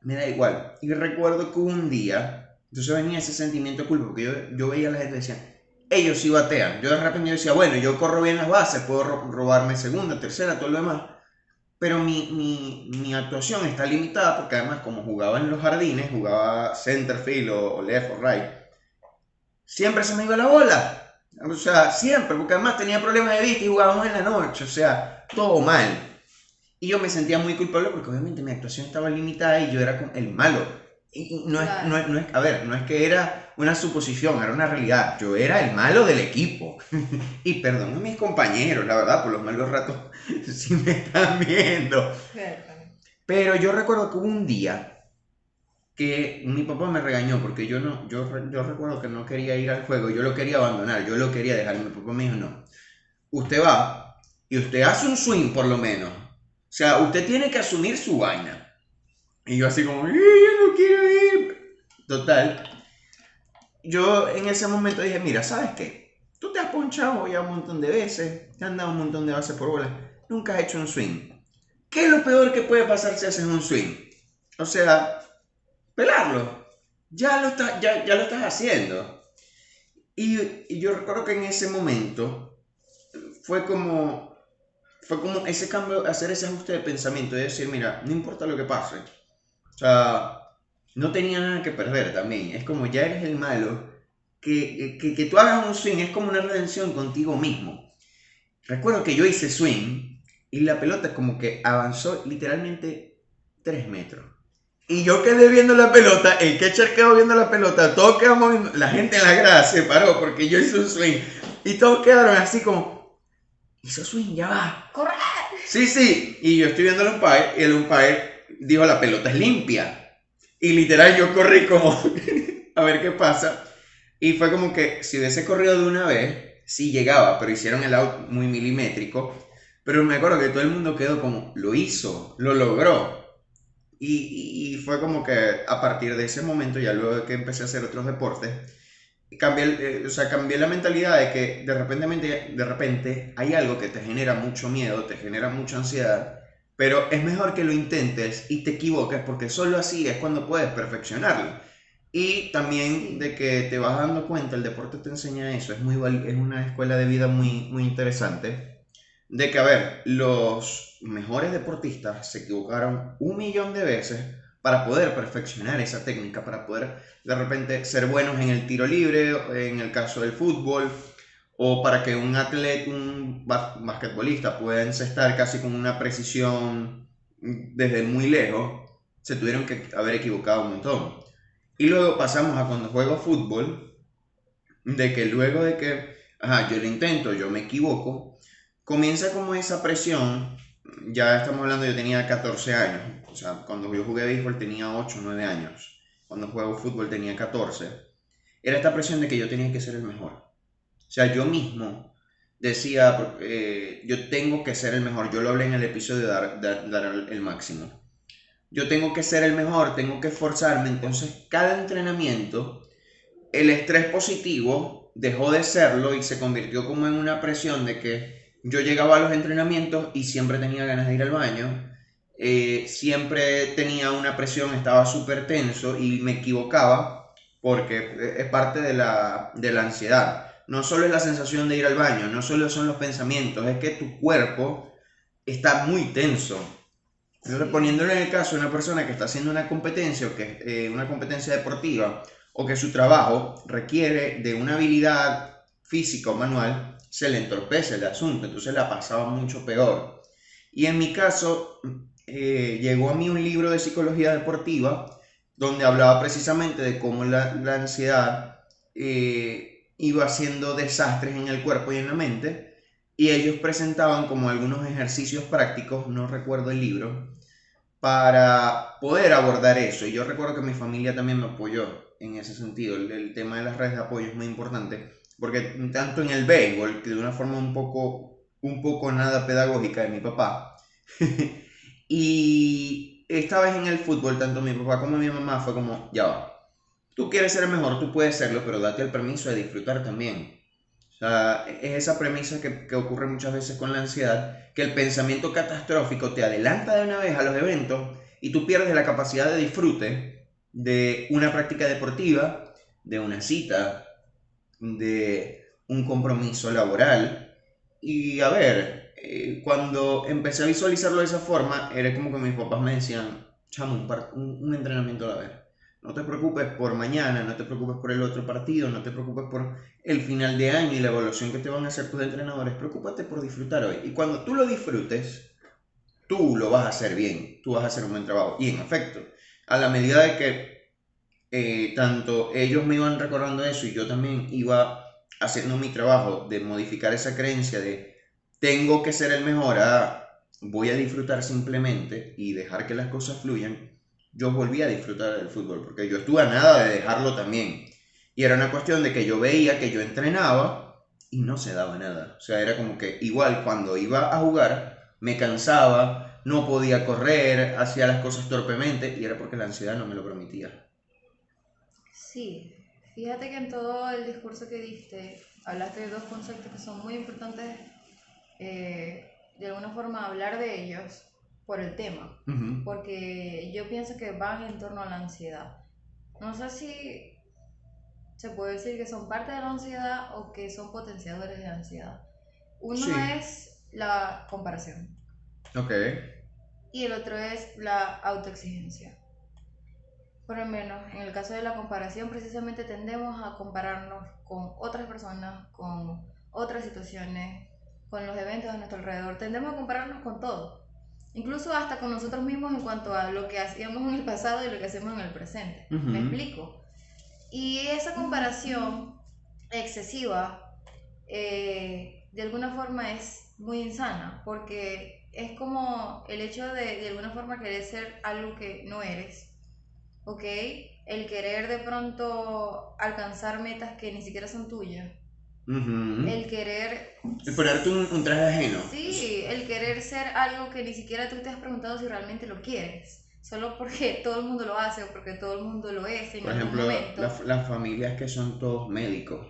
me da igual. Y recuerdo que un día, entonces venía ese sentimiento de culpa, porque yo veía a la gente y decía, ellos sí batean. Yo de repente decía, bueno, yo corro bien las bases, puedo robarme segunda, tercera, todo lo demás. Pero mi actuación está limitada porque además como jugaba en los jardines, jugaba center field o left o right, siempre se me iba la bola. O sea, siempre, porque además tenía problemas de vista y jugábamos en la noche, o sea, todo mal. Y yo me sentía muy culpable porque obviamente mi actuación estaba limitada y yo era como el malo. Y no es, Claro. a ver, no es que era una suposición, era una realidad. Yo era el malo del equipo. Y perdón a mis compañeros, la verdad, por los malos ratos, si me están viendo. Pero yo recuerdo que hubo un día que mi papá me regañó porque yo recuerdo que no quería ir al juego, yo lo quería abandonar, yo lo quería dejar. Y mi papá me dijo, no, usted va y usted hace un swing por lo menos. O sea, usted tiene que asumir su vaina. Y yo así como, yo no quiero ir. Total, yo en ese momento dije, mira, ¿sabes qué? Tú te has ponchado ya un montón de veces, te han dado un montón de bases por bola, nunca has hecho un swing. ¿Qué es lo peor que puede pasar si haces un swing? O sea, pelarlo. Ya lo estás haciendo. Y yo recuerdo que en ese momento fue como ese cambio, hacer ese ajuste de pensamiento, de decir, mira, no importa lo que pase. O sea, no tenía nada que perder también. Es como ya eres el malo. Que tú hagas un swing es como una redención contigo mismo. Recuerdo que yo hice swing y la pelota como que avanzó literalmente 3 metros. Y yo quedé viendo la pelota, el catcher quedó viendo la pelota, todos quedamos viendo, la gente en la grada se paró porque yo hice un swing. Y todos quedaron así como, hizo swing, ya va. ¡Corre! Sí. Y yo estoy viendo al umpire y el umpire dijo la pelota es limpia. Y literal yo corrí como a ver qué pasa. Y fue como que si hubiese corrido de una vez, sí llegaba, pero hicieron el out muy milimétrico. Pero me acuerdo que todo el mundo quedó como, lo hizo, lo logró. Y fue como que a partir de ese momento, ya luego de que empecé a hacer otros deportes, cambié la mentalidad de que de repente hay algo que te genera mucho miedo, te genera mucha ansiedad, pero es mejor que lo intentes y te equivoques porque solo así es cuando puedes perfeccionarlo. Y también de que te vas dando cuenta, el deporte te enseña eso, es una escuela de vida muy, muy interesante, de que, a ver, los mejores deportistas se equivocaron 1 millón de veces para poder perfeccionar esa técnica, para poder de repente ser buenos en el tiro libre, en el caso del fútbol, o para que un atleta, un basquetbolista pueda encestar casi con una precisión desde muy lejos, se tuvieron que haber equivocado un montón. Y luego pasamos a cuando juego fútbol, de que luego de que, yo lo intento, yo me equivoco, comienza como esa presión. Ya estamos hablando, yo tenía 14 años, o sea, cuando yo jugué béisbol tenía 8 o 9 años, cuando juego fútbol tenía 14. Era esta presión de que yo tenía que ser el mejor. O sea, yo mismo decía, yo tengo que ser el mejor. Yo lo hablé en el episodio de dar el máximo. Yo tengo que ser el mejor, tengo que esforzarme. Entonces, cada entrenamiento, el estrés positivo dejó de serlo y se convirtió como en una presión de que yo llegaba a los entrenamientos y siempre tenía ganas de ir al baño. Siempre tenía una presión, estaba súper tenso y me equivocaba porque es parte de la ansiedad. No solo es la sensación de ir al baño, no solo son los pensamientos, es que tu cuerpo está muy tenso. Entonces, poniéndolo en el caso de una persona que está haciendo una competencia, o que una competencia deportiva, o que su trabajo requiere de una habilidad física o manual, se le entorpece el asunto, entonces la pasaba mucho peor. Y en mi caso, llegó a mí un libro de psicología deportiva donde hablaba precisamente de cómo la ansiedad iba haciendo desastres en el cuerpo y en la mente, y ellos presentaban como algunos ejercicios prácticos, no recuerdo el libro, para poder abordar eso. Y yo recuerdo que mi familia también me apoyó en ese sentido. El tema de las redes de apoyo es muy importante, porque tanto en el béisbol, que de una forma un poco nada pedagógica de mi papá, y esta vez en el fútbol, tanto mi papá como mi mamá fue como, ya va, tú quieres ser el mejor, tú puedes serlo, pero date el permiso de disfrutar también. O sea, es esa premisa que ocurre muchas veces con la ansiedad, que el pensamiento catastrófico te adelanta de una vez a los eventos y tú pierdes la capacidad de disfrute de una práctica deportiva, de una cita, de un compromiso laboral. Y a ver, cuando empecé a visualizarlo de esa forma, era como que mis papás me decían, chamo, un entrenamiento a la vez. No te preocupes por mañana, no te preocupes por el otro partido, no te preocupes por el final de año y la evaluación que te van a hacer tus entrenadores. Preocúpate por disfrutar hoy. Y cuando tú lo disfrutes, tú lo vas a hacer bien, tú vas a hacer un buen trabajo. Y en efecto, a la medida de que tanto ellos me iban recordando eso y yo también iba haciendo mi trabajo de modificar esa creencia de tengo que ser el mejor voy a disfrutar simplemente y dejar que las cosas fluyan, yo volví a disfrutar del fútbol porque yo estuve a nada de dejarlo también. Y era una cuestión de que yo veía que yo entrenaba y no se daba nada. O sea, era como que igual cuando iba a jugar me cansaba, no podía correr, hacía las cosas torpemente y era porque la ansiedad no me lo permitía. Sí, fíjate que en todo el discurso que diste hablaste de dos conceptos que son muy importantes, de alguna forma hablar de ellos por el tema, Ujú. porque yo pienso que van en torno a la ansiedad. No sé si se puede decir que son parte de la ansiedad o que son potenciadores de la ansiedad. Uno Sí, es la comparación ok. y el otro es la autoexigencia. Por lo menos en el caso de la comparación, precisamente tendemos a compararnos con otras personas, con otras situaciones, con los eventos a nuestro alrededor. Tendemos a compararnos con todo, incluso hasta con nosotros mismos en cuanto a lo que hacíamos en el pasado y lo que hacemos en el presente. ¿Me Ujú. explico? Y esa comparación excesiva, de alguna forma es muy insana, porque es como el hecho de alguna forma querer ser algo que no eres, ¿ok? El querer de pronto alcanzar metas que ni siquiera son tuyas. Ujú. El querer, El ponerte un traje ajeno. sí, el querer ser algo que ni siquiera tú te has preguntado si realmente lo quieres. Solo porque todo el mundo lo hace o porque todo el mundo lo es en Por algún ejemplo, momento. las familias que son todos médicos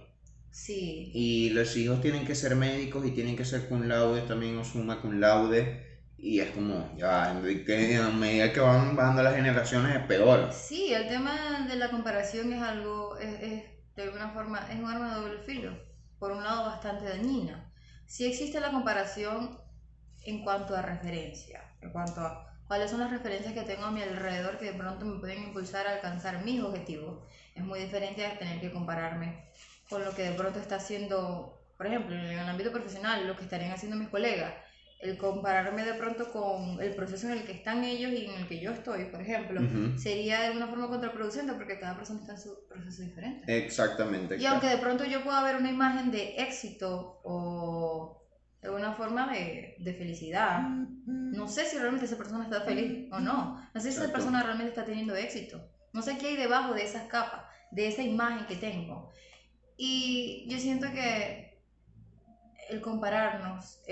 Sí, y los hijos tienen que ser médicos y tienen que ser cum laude también o summa cum laude y es como, ya, que a medida que van bajando las generaciones es peor. sí, el tema de la comparación es algo, de alguna forma, es un arma de doble filo. Por un lado, bastante dañina. Sí existe la comparación en cuanto a referencia, en cuanto a cuáles son las referencias que tengo a mi alrededor que de pronto me pueden impulsar a alcanzar mis objetivos. Es muy diferente a tener que compararme con lo que de pronto está haciendo, por ejemplo, en el ámbito profesional, lo que estarían haciendo mis colegas. El compararme de pronto con el proceso en el que están ellos y en el que yo estoy, por ejemplo, Ujú. sería de alguna forma contraproducente porque cada persona está en su proceso diferente. Exactamente, Y aunque exacto. de pronto yo pueda ver una imagen de éxito o de una forma de felicidad, no sé si realmente esa persona está feliz o no. No sé si esa Exacto. persona realmente está teniendo éxito. No sé qué hay debajo de esas capas, de esa imagen que tengo. Y yo siento que el compararnos,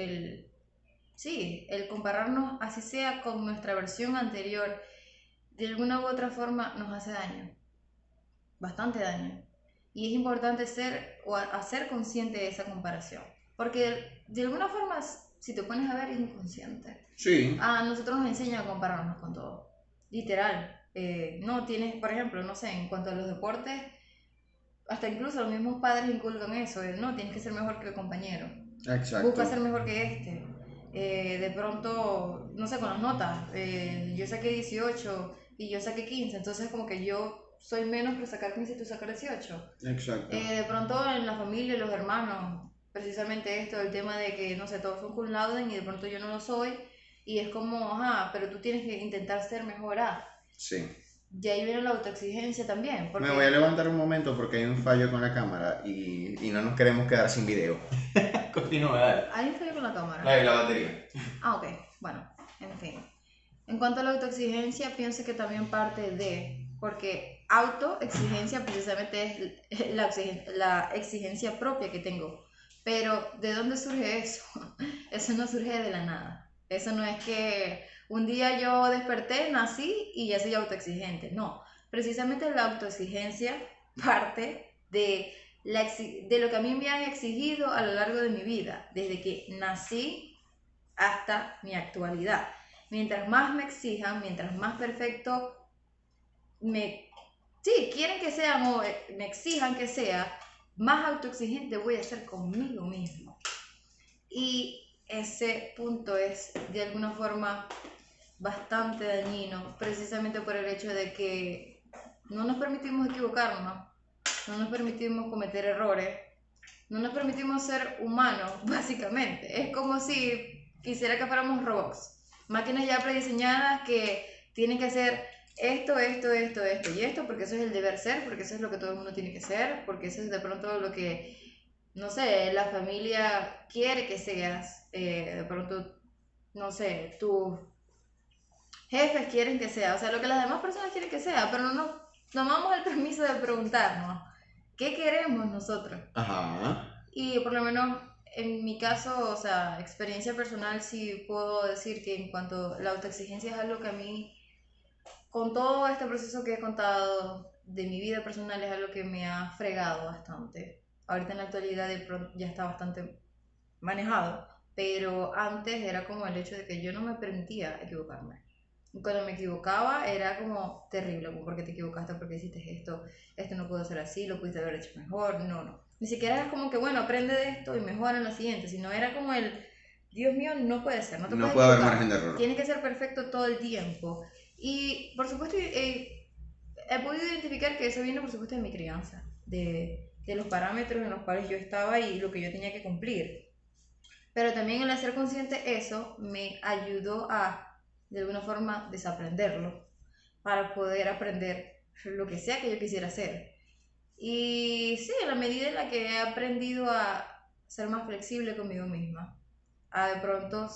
sí, el compararnos así sea con nuestra versión anterior, de alguna u otra forma nos hace daño, bastante daño. Y es importante ser o hacer consciente de esa comparación. Porque de alguna forma, si te pones a ver, es inconsciente. Sí, A nosotros nos enseñan a compararnos con todo. Literal. No tienes, por ejemplo, no sé, en cuanto a los deportes, hasta incluso los mismos padres inculcan eso, no, tienes que ser mejor que el compañero. Busca exacto. ser mejor que este. De pronto, no sé, con las notas, yo saqué 18 y yo saqué 15, entonces como que yo soy menos por sacar 15 y tú sacar 18. Exacto. De pronto en la familia, los hermanos, precisamente esto, el tema de que, no sé, todos son cum laude y de pronto yo no lo soy, y es como, ajá, pero tú tienes que intentar ser mejor, Sí. y ahí viene la autoexigencia también, Me voy a porque levantar un momento porque hay un fallo con la cámara y no nos queremos quedar sin video. Continúa, dale. hay un fallo con la La cámara. batería. Ah, ok, bueno, en fin. En cuanto a la autoexigencia, pienso que también parte de, porque autoexigencia precisamente es la exigencia propia que tengo. Pero ¿de dónde surge eso? Eso no surge de la nada. Eso no es que un día yo desperté, nací y ya soy autoexigente. No, precisamente la autoexigencia parte de, de lo que a mí me han exigido a lo largo de mi vida, desde que nací hasta mi actualidad. Mientras más me exijan, mientras más perfecto me, sí, quieren que sea o me exijan que sea, más autoexigente voy a ser conmigo mismo. Y ese punto es de alguna forma bastante dañino, precisamente por el hecho de que no nos permitimos equivocarnos, no nos permitimos cometer errores, no nos permitimos ser humanos, básicamente. Es como si quisiera que fuéramos robots, máquinas ya prediseñadas que tienen que hacer esto y esto, porque eso es el deber ser, porque eso es lo que todo el mundo tiene que ser, porque eso es de pronto lo que, no sé, la familia quiere que seas, de pronto, no sé, tus jefes quieren que sea, o sea, lo que las demás personas quieren que sea, pero no nos tomamos el permiso de preguntarnos, ¿qué queremos nosotros? Ajá. Y por lo menos en mi caso, o sea, experiencia personal, sí puedo decir que en cuanto a la autoexigencia es algo que a mí, con todo este proceso que he contado de mi vida personal, es algo que me ha fregado bastante. Ahorita en la actualidad ya está bastante manejado, pero antes era como el hecho de que yo no me permitía equivocarme. Y cuando me equivocaba era como terrible, como porque te equivocaste, porque hiciste esto no pudo ser así, lo pudiste haber hecho mejor, no. Ni siquiera era como que, bueno, aprende de esto y mejora en la siguiente, sino era como Dios mío, no puede ser, no te No puedes puede haber equivocar, margen de error. tiene que ser perfecto todo el tiempo. Y por supuesto, he podido identificar que eso viene por supuesto de mi crianza, de los parámetros en los cuales yo estaba y lo que yo tenía que cumplir. Pero también el hacer consciente eso me ayudó a, de alguna forma, desaprenderlo para poder aprender lo que sea que yo quisiera hacer. Y sí, en la medida en la que he aprendido a ser más flexible conmigo misma, a de pronto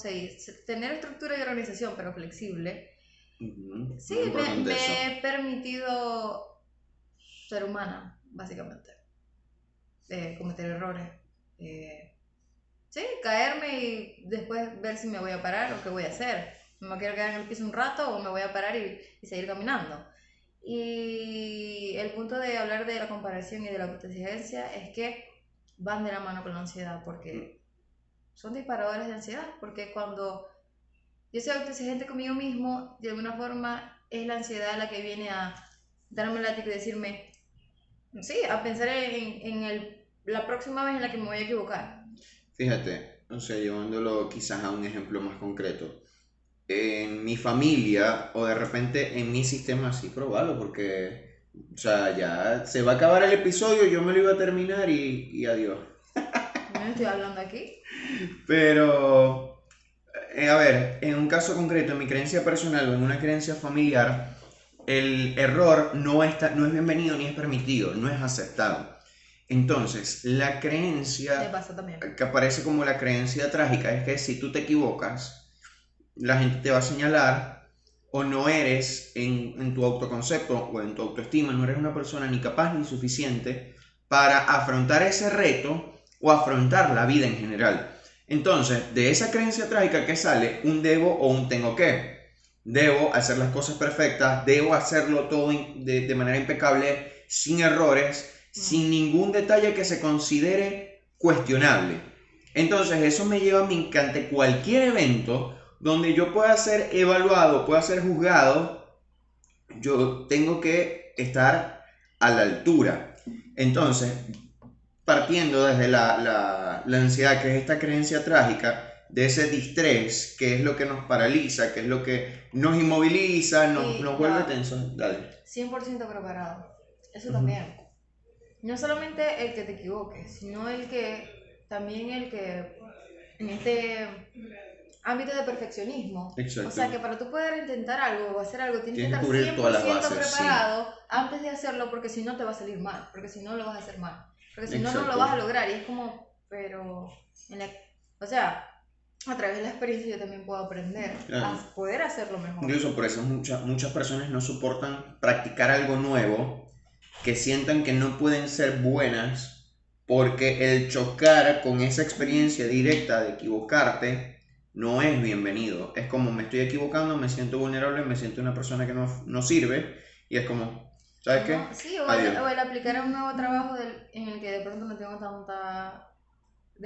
tener estructura y organización, pero flexible, sí, Muy importante eso. me he permitido ser humana, básicamente, cometer errores. Eh, Sí, caerme y después ver si me voy a parar o qué voy a hacer. Me quiero quedar en el piso un rato o me voy a parar y seguir caminando. Y el punto de hablar de la comparación y de la autoexigencia es que van de la mano con la ansiedad porque son disparadores de ansiedad. Porque cuando yo soy autoexigente conmigo mismo, de alguna forma es la ansiedad la que viene a darme el látigo y decirme, sí, a pensar la próxima vez en la que me voy a equivocar. Fíjate, o sea, llevándolo quizás a un ejemplo más concreto. En mi familia o de repente en mi sistema, sí, probalo porque, o sea, ya se va a acabar el episodio, yo me lo iba a terminar y adiós. No estoy hablando aquí. Pero, a ver, en un caso concreto, en mi creencia personal o en una creencia familiar, el error no es bienvenido ni es permitido, no es aceptado. Entonces, la Me creencia pasa también. que aparece como la creencia trágica es que si tú te equivocas, la gente te va a señalar o no eres en tu autoconcepto o en tu autoestima, no eres una persona ni capaz ni suficiente para afrontar ese reto o afrontar la vida en general. Entonces, de esa creencia trágica que sale un debo o un tengo que. Debo hacer las cosas perfectas, debo hacerlo todo de manera impecable, sin errores, sin ningún detalle que se considere cuestionable. Entonces, eso me lleva a mí que ante cualquier evento donde yo pueda ser evaluado, pueda ser juzgado, yo tengo que estar a la altura. Entonces, partiendo desde la ansiedad, que es esta creencia trágica, de ese distrés, que es lo que nos paraliza, que es lo que nos inmoviliza, Y nos ya vuelve va, tensos. Dale. 100% preparado. Eso Ujú. también. No solamente el que te equivoques, sino también el que, en este ámbito de perfeccionismo, o Exacto. sea que para tú poder intentar algo o hacer algo, tienes que Tienes que estar cubrir cien por todas las ciento bases, sí. preparado antes de hacerlo, porque si no te va a salir mal, porque si no lo vas a hacer mal, porque si no, no lo Exacto. vas a lograr. Y es como, pero, o sea, a través de la experiencia yo también puedo aprender a Claro. poder hacerlo mejor. Incluso por eso muchas personas no soportan practicar algo nuevo, que sientan que no pueden ser buenas, porque el chocar con esa experiencia directa de equivocarte no es bienvenido. Es como me estoy equivocando, me siento vulnerable, me siento una persona que no sirve y es como, ¿sabes qué? No, sí, Adiós. o el aplicar un nuevo trabajo en el que de pronto no tengo tanta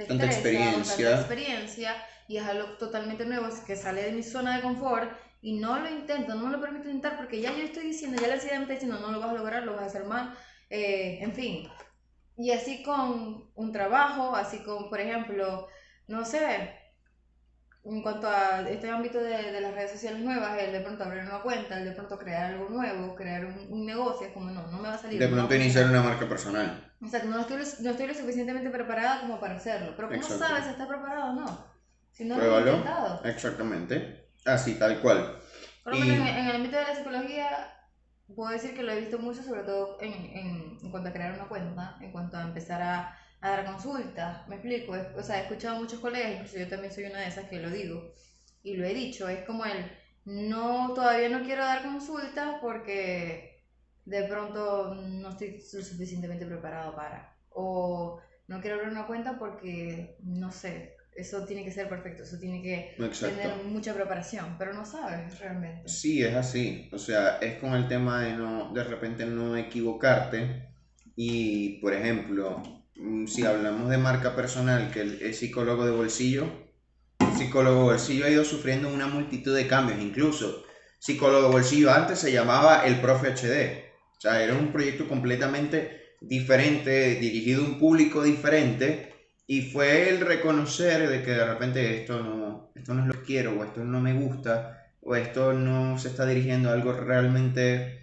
Tanta destreza o tanta experiencia. experiencia y es algo totalmente nuevo que sale de mi zona de confort y no lo intento, no me lo permito intentar porque ya yo estoy diciendo, ya la ansiedad me está diciendo no lo vas a lograr, lo vas a hacer mal, en fin. Y así con un trabajo, así con, por ejemplo, no sé, en cuanto a este ámbito de las redes sociales nuevas, el de pronto abrir una cuenta, el de pronto crear algo nuevo, crear un negocio, es como no me va a salir, De no va a pronto iniciar funcionar. una marca personal. O sea, no estoy lo suficientemente preparada como para hacerlo. Pero ¿cómo Exacto. sabes si estás preparado o no? Si no lo has Pruébalo. intentado. Exactamente. Así, tal cual. Por lo menos Y en el ámbito de la psicología, puedo decir que lo he visto mucho, sobre todo en cuanto a crear una cuenta, en cuanto a empezar a dar consultas. Me explico. O sea, he escuchado a muchos colegas, incluso yo también soy una de esas que lo digo. Y lo he dicho, es como todavía no quiero dar consultas porque de pronto no estoy lo suficientemente preparado para. O no quiero abrir una cuenta porque, no sé, eso tiene que ser perfecto, eso tiene que Exacto. tener mucha preparación, pero no sabes realmente. Sí, es así. O sea, es con el tema de de repente no equivocarte. Y, por ejemplo, si hablamos de marca personal, que el psicólogo de bolsillo, el psicólogo de bolsillo ha ido sufriendo una multitud de cambios. Incluso, psicólogo de bolsillo antes se llamaba el Profe HD. O sea, era un proyecto completamente diferente, dirigido a un público diferente. Y fue el reconocer de que de repente esto no es lo que quiero, o esto no me gusta, o esto no se está dirigiendo a algo realmente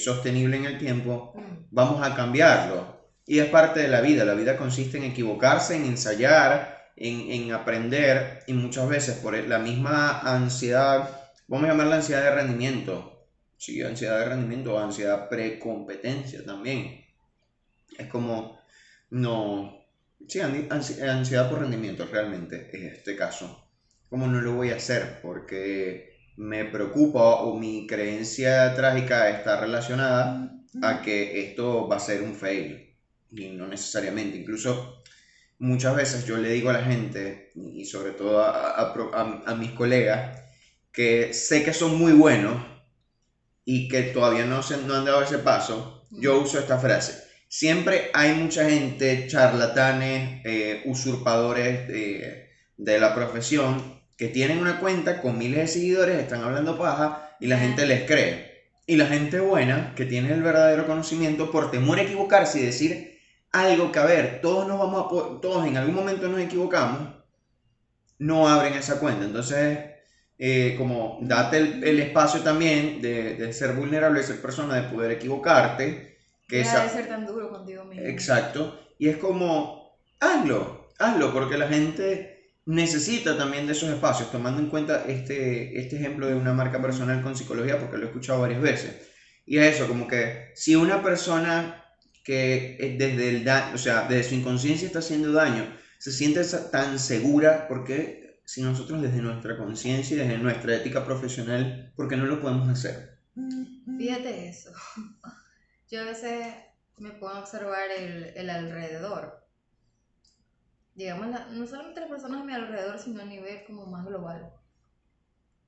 sostenible en el tiempo, vamos a cambiarlo. Y es parte de la vida consiste en equivocarse, en ensayar, en aprender, y muchas veces por la misma ansiedad, vamos a llamarla ansiedad de rendimiento, sí, ansiedad de rendimiento o ansiedad precompetencia también. Es como, no, sí, ansiedad por rendimiento realmente en este caso. Como no lo voy a hacer porque me preocupa o mi creencia trágica está relacionada a que esto va a ser un fail y no necesariamente. Incluso muchas veces yo le digo a la gente y sobre todo a mis colegas que sé que son muy buenos y que todavía no han dado ese paso, yo uso esta frase. Siempre hay mucha gente, charlatanes, usurpadores de la profesión, que tienen una cuenta con miles de seguidores, están hablando paja y la gente les cree. Y la gente buena, que tiene el verdadero conocimiento, por temor a equivocarse y decir algo que, a ver, todos en algún momento nos equivocamos, no abren esa cuenta. Entonces, como date el espacio también de ser vulnerable, de ser persona, de poder equivocarte. Que Deja de esa, ser tan duro contigo mismo. exacto. Y es como, hazlo, porque la gente necesita también de esos espacios, tomando en cuenta este ejemplo de una marca personal con psicología, porque lo he escuchado varias veces. Y es eso, como que si una persona que desde o sea, desde su inconsciencia está haciendo daño, se siente tan segura, porque si nosotros desde nuestra conciencia y desde nuestra ética profesional, ¿por qué no lo podemos hacer? Fíjate eso. Yo a veces me puedo observar el alrededor. Digamos, no solamente las personas a mi alrededor, sino a nivel como más global.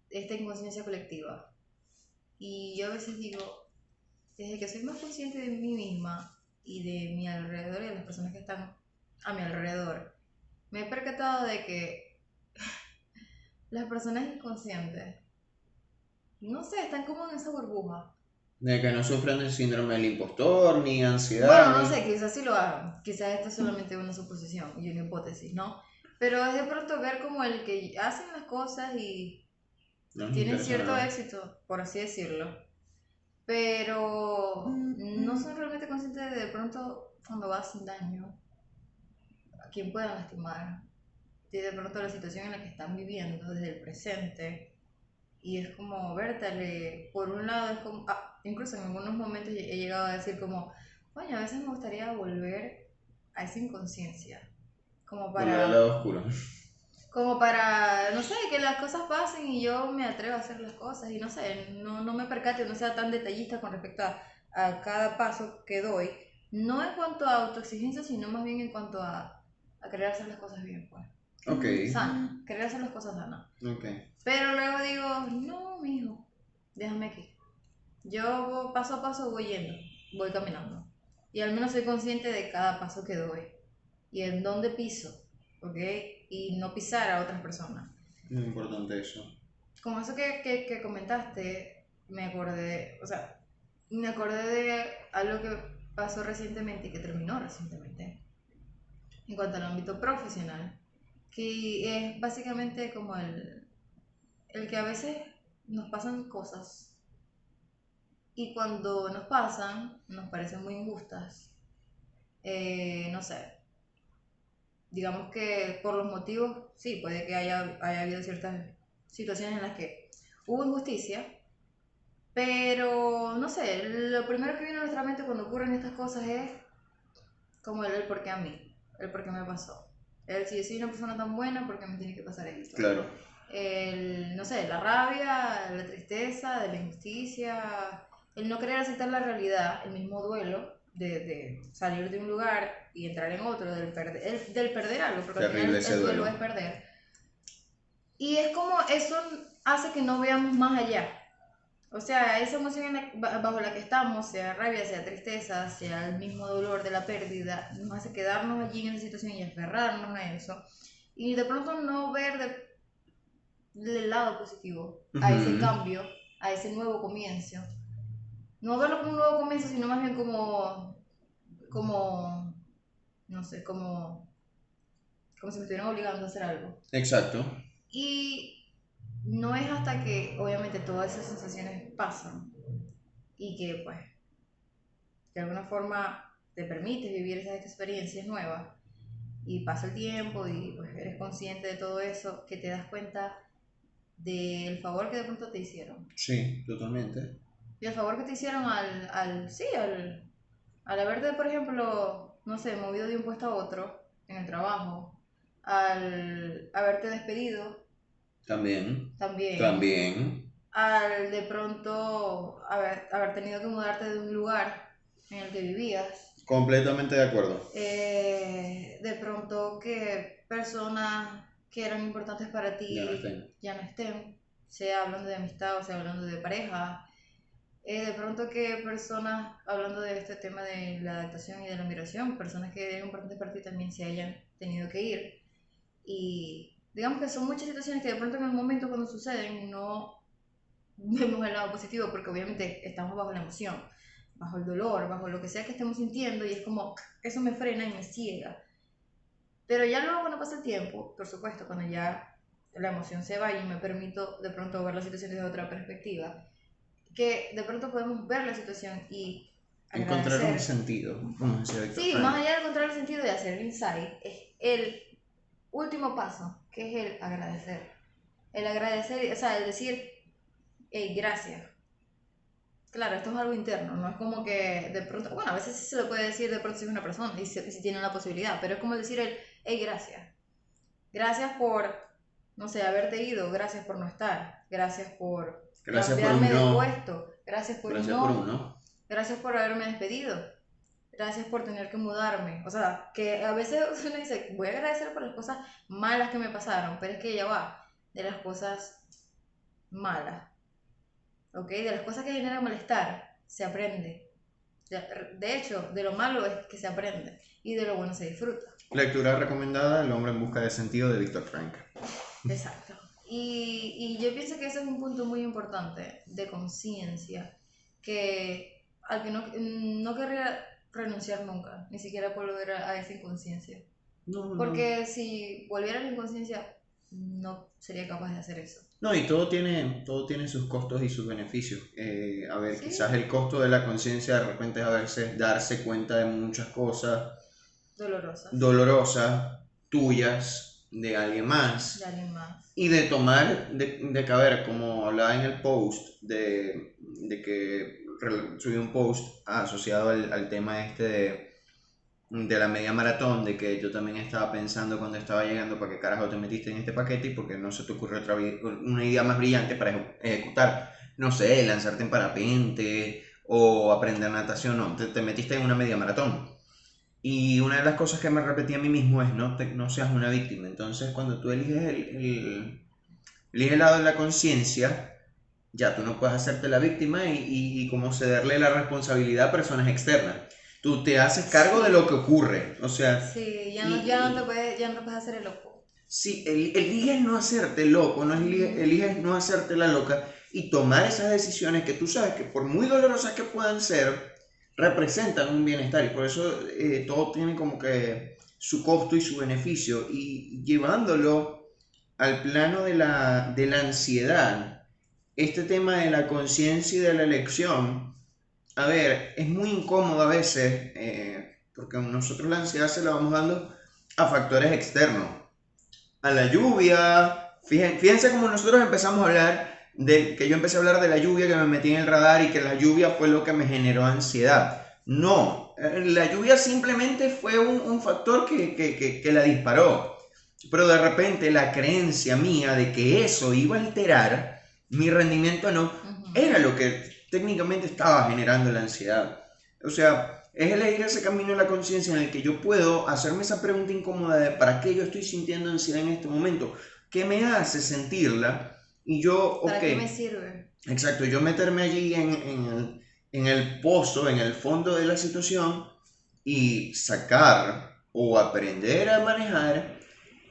Esta inconsciencia colectiva. Y yo a veces digo, desde que soy más consciente de mí misma y de mi alrededor y de las personas que están a mi alrededor, me he percatado de que las personas inconscientes, no sé, están como en esa burbuja. De que no sufren del síndrome del impostor, ni Bueno, ansiedad, no sé, ni... quizás sí lo hagan. Quizás esto es solamente una suposición y una hipótesis, ¿no? Pero es de pronto ver como el que hacen las cosas y No les tienen interesa cierto nada. éxito, por así decirlo, pero no son realmente conscientes de pronto cuando hacen daño, a quién puedan lastimar, de pronto la situación en la que están viviendo desde el presente. Y es como, Bertale, por un lado es como, incluso en algunos momentos he llegado a decir como, coño, a veces me gustaría volver a esa inconsciencia, como Volver al lado para, oscuro. como para, no sé, que las cosas pasen y yo me atrevo a hacer las cosas y no sé, no me percate, no sea tan detallista con respecto a cada paso que doy, no en cuanto a autoexigencia, sino más bien en cuanto a querer hacer las cosas bien, pues. Ok, Sana, querer hacer las cosas sanas. ok. Pero luego digo, no, mijo, déjame aquí. Yo paso a paso voy yendo, voy caminando. Y al menos soy consciente de cada paso que doy y en dónde piso, ¿ok? Y no pisar a otras personas. Muy importante eso. Como eso que comentaste, me acordé de algo que pasó recientemente y que terminó recientemente en cuanto al ámbito profesional, que es básicamente como el que a veces nos pasan cosas y cuando nos pasan nos parecen muy injustas. No sé, digamos que por los motivos, sí, puede que haya habido ciertas situaciones en las que hubo injusticia, pero no sé, lo primero que viene a nuestra mente cuando ocurren estas cosas es como el por qué a mí, el por qué me pasó. El si yo soy una persona tan buena, ¿por qué me tiene que pasar esto? Claro. No sé, la rabia, la tristeza de la injusticia, el no querer aceptar la realidad, el mismo duelo de salir de un lugar y entrar en otro, del perder algo, porque al Terrible final ese el duelo duelo. es perder. Y es como eso hace que no veamos más allá. O sea, esa emoción bajo la que estamos, sea rabia, sea tristeza, sea el mismo dolor de la pérdida, nos hace quedarnos allí en esa situación y aferrarnos a eso. Y de pronto no ver del lado positivo a ese cambio, a ese nuevo comienzo. No verlo como un nuevo comienzo, sino más bien como no sé, como si me estuvieran obligando a hacer algo. Exacto. Y no es hasta que, obviamente, todas esas sensaciones pasan y que, pues, de alguna forma te permites vivir esas experiencias nuevas y pasa el tiempo y pues eres consciente de todo eso, que te das cuenta del favor que de pronto te hicieron. Sí, totalmente. Y el favor que te hicieron al haberte, por ejemplo, no sé, movido de un puesto a otro en el trabajo, al haberte despedido También. también, También. al de pronto haber tenido que mudarte de un lugar en el que vivías, Completamente de acuerdo. de pronto que personas que eran importantes para Ya no ti estén. ya no estén, sea hablando de amistad o sea hablando de pareja. De pronto que personas, hablando de este tema de la adaptación y de la migración, personas que eran importantes para ti también se hayan tenido que ir. Y digamos que son muchas situaciones que de pronto en el momento cuando suceden no vemos el lado positivo porque obviamente estamos bajo la emoción, bajo el dolor, bajo lo que sea que estemos sintiendo y es como eso me frena y me ciega. Pero ya luego cuando pasa el tiempo, por supuesto, cuando ya la emoción se va y me permito de pronto ver la situación desde otra perspectiva, que de pronto podemos ver la situación y Encontrar un agradecer. sentido, como decía Víctor Sí, Frank. más allá de encontrar el sentido de hacer el insight, es el último paso, que es el agradecer. El agradecer, o sea, el decir, hey, gracias. Claro, esto es algo interno, no es como que de pronto, bueno, a veces sí se lo puede decir de pronto si es una persona y si tiene la posibilidad, pero es como decir el, hey, gracias. Gracias por, no sé, haberte ido, gracias por no estar, gracias por Gracias por cambiarme un de no. puesto, gracias por un Gracias por no, un no. gracias por haberme despedido, gracias por tener que mudarme. O sea, que a veces uno dice, voy a agradecer por las cosas malas que me pasaron, pero es que ya va, de las cosas malas, ¿ok? De las cosas que generan malestar, se aprende. De hecho, de lo malo es que se aprende y de lo bueno se disfruta. Lectura recomendada: El hombre en busca de sentido, de Víctor Frank. Exacto. Y yo pienso que ese es un punto muy importante de conciencia, que al que no querría renunciar nunca, ni siquiera por volver a esa inconsciencia. No, no. Porque si volviera a la inconsciencia, no sería capaz de hacer eso. No, y todo tiene sus costos y sus beneficios. A ver, Sí. quizás el costo de la conciencia de repente es a veces darse cuenta de muchas cosas dolorosas, tuyas, de alguien más. De alguien más. Y de tomar, de que, a ver, como hablaba en el post, de que subí un post asociado al tema este de la media maratón, de que yo también estaba pensando cuando estaba llegando para qué carajo te metiste en este paquete y porque no se te ocurrió una idea más brillante para ejecutar, no sé, lanzarte en parapente o aprender natación, no, te metiste en una media maratón. Y una de las cosas que me repetí a mí mismo es no seas una víctima. Entonces cuando tú eliges el lado de la conciencia, ya tú no puedes hacerte la víctima y como cederle la responsabilidad a personas externas. Tú te haces cargo de lo que ocurre, o sea... Sí, ya no te puedes hacer el loco. Sí, eliges no hacerte loco, no eliges no hacerte la loca y tomar esas decisiones que tú sabes que por muy dolorosas que puedan ser, representan un bienestar y por eso todo tiene como que su costo y su beneficio y llevándolo al plano de la ansiedad, este tema de la conciencia y de la elección, a ver, es muy incómodo a veces, porque nosotros la ansiedad se la vamos dando a factores externos, a la lluvia. Fíjense como nosotros empezamos a hablar, que yo empecé a hablar de la lluvia, que me metí en el radar y que la lluvia fue lo que me generó ansiedad. No, la lluvia simplemente fue un factor que la disparó. Pero de repente la creencia mía de que eso iba a alterar mi rendimiento no, era lo que técnicamente estaba generando la ansiedad. O sea, es elegir ese camino de la conciencia en el que yo puedo hacerme esa pregunta incómoda de ¿para qué yo estoy sintiendo ansiedad en este momento? ¿Qué me hace sentirla? Y yo, ¿Para ok, qué me sirve? exacto, yo meterme allí en el pozo, en el fondo de la situación y sacar o aprender a manejar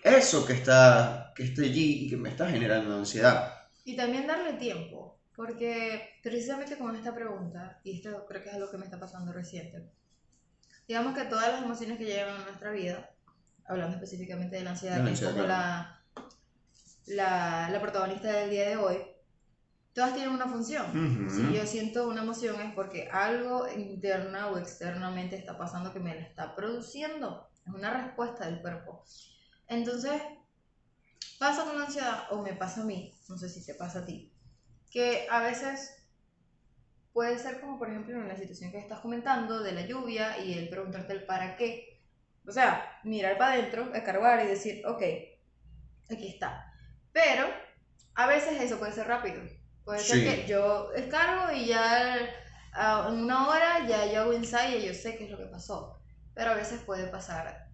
eso que está allí y que me está generando ansiedad. Y también darle tiempo, porque precisamente con esta pregunta, y esto creo que es algo que me está pasando reciente, digamos que todas las emociones que llegan a nuestra vida, hablando específicamente de la De ansiedad, la que es ansiedad, como claro. la protagonista del día de hoy, todas tienen una función. Si Ujú. yo siento una emoción es porque algo interna o externamente está pasando que me la está produciendo. Es una respuesta del cuerpo. Entonces, pasa con la ansiedad, o me pasa a mí, no sé si te pasa a ti, que a veces puede ser como por ejemplo en la situación que estás comentando de la lluvia y el preguntarte el para qué. O sea, mirar para adentro, escarbar y decir, ok, aquí está. Pero a veces eso puede ser rápido. Puede ser que Sí, yo descargo y ya en una hora ya yo hago ensayo y yo sé qué es lo que pasó. Pero a veces puede pasar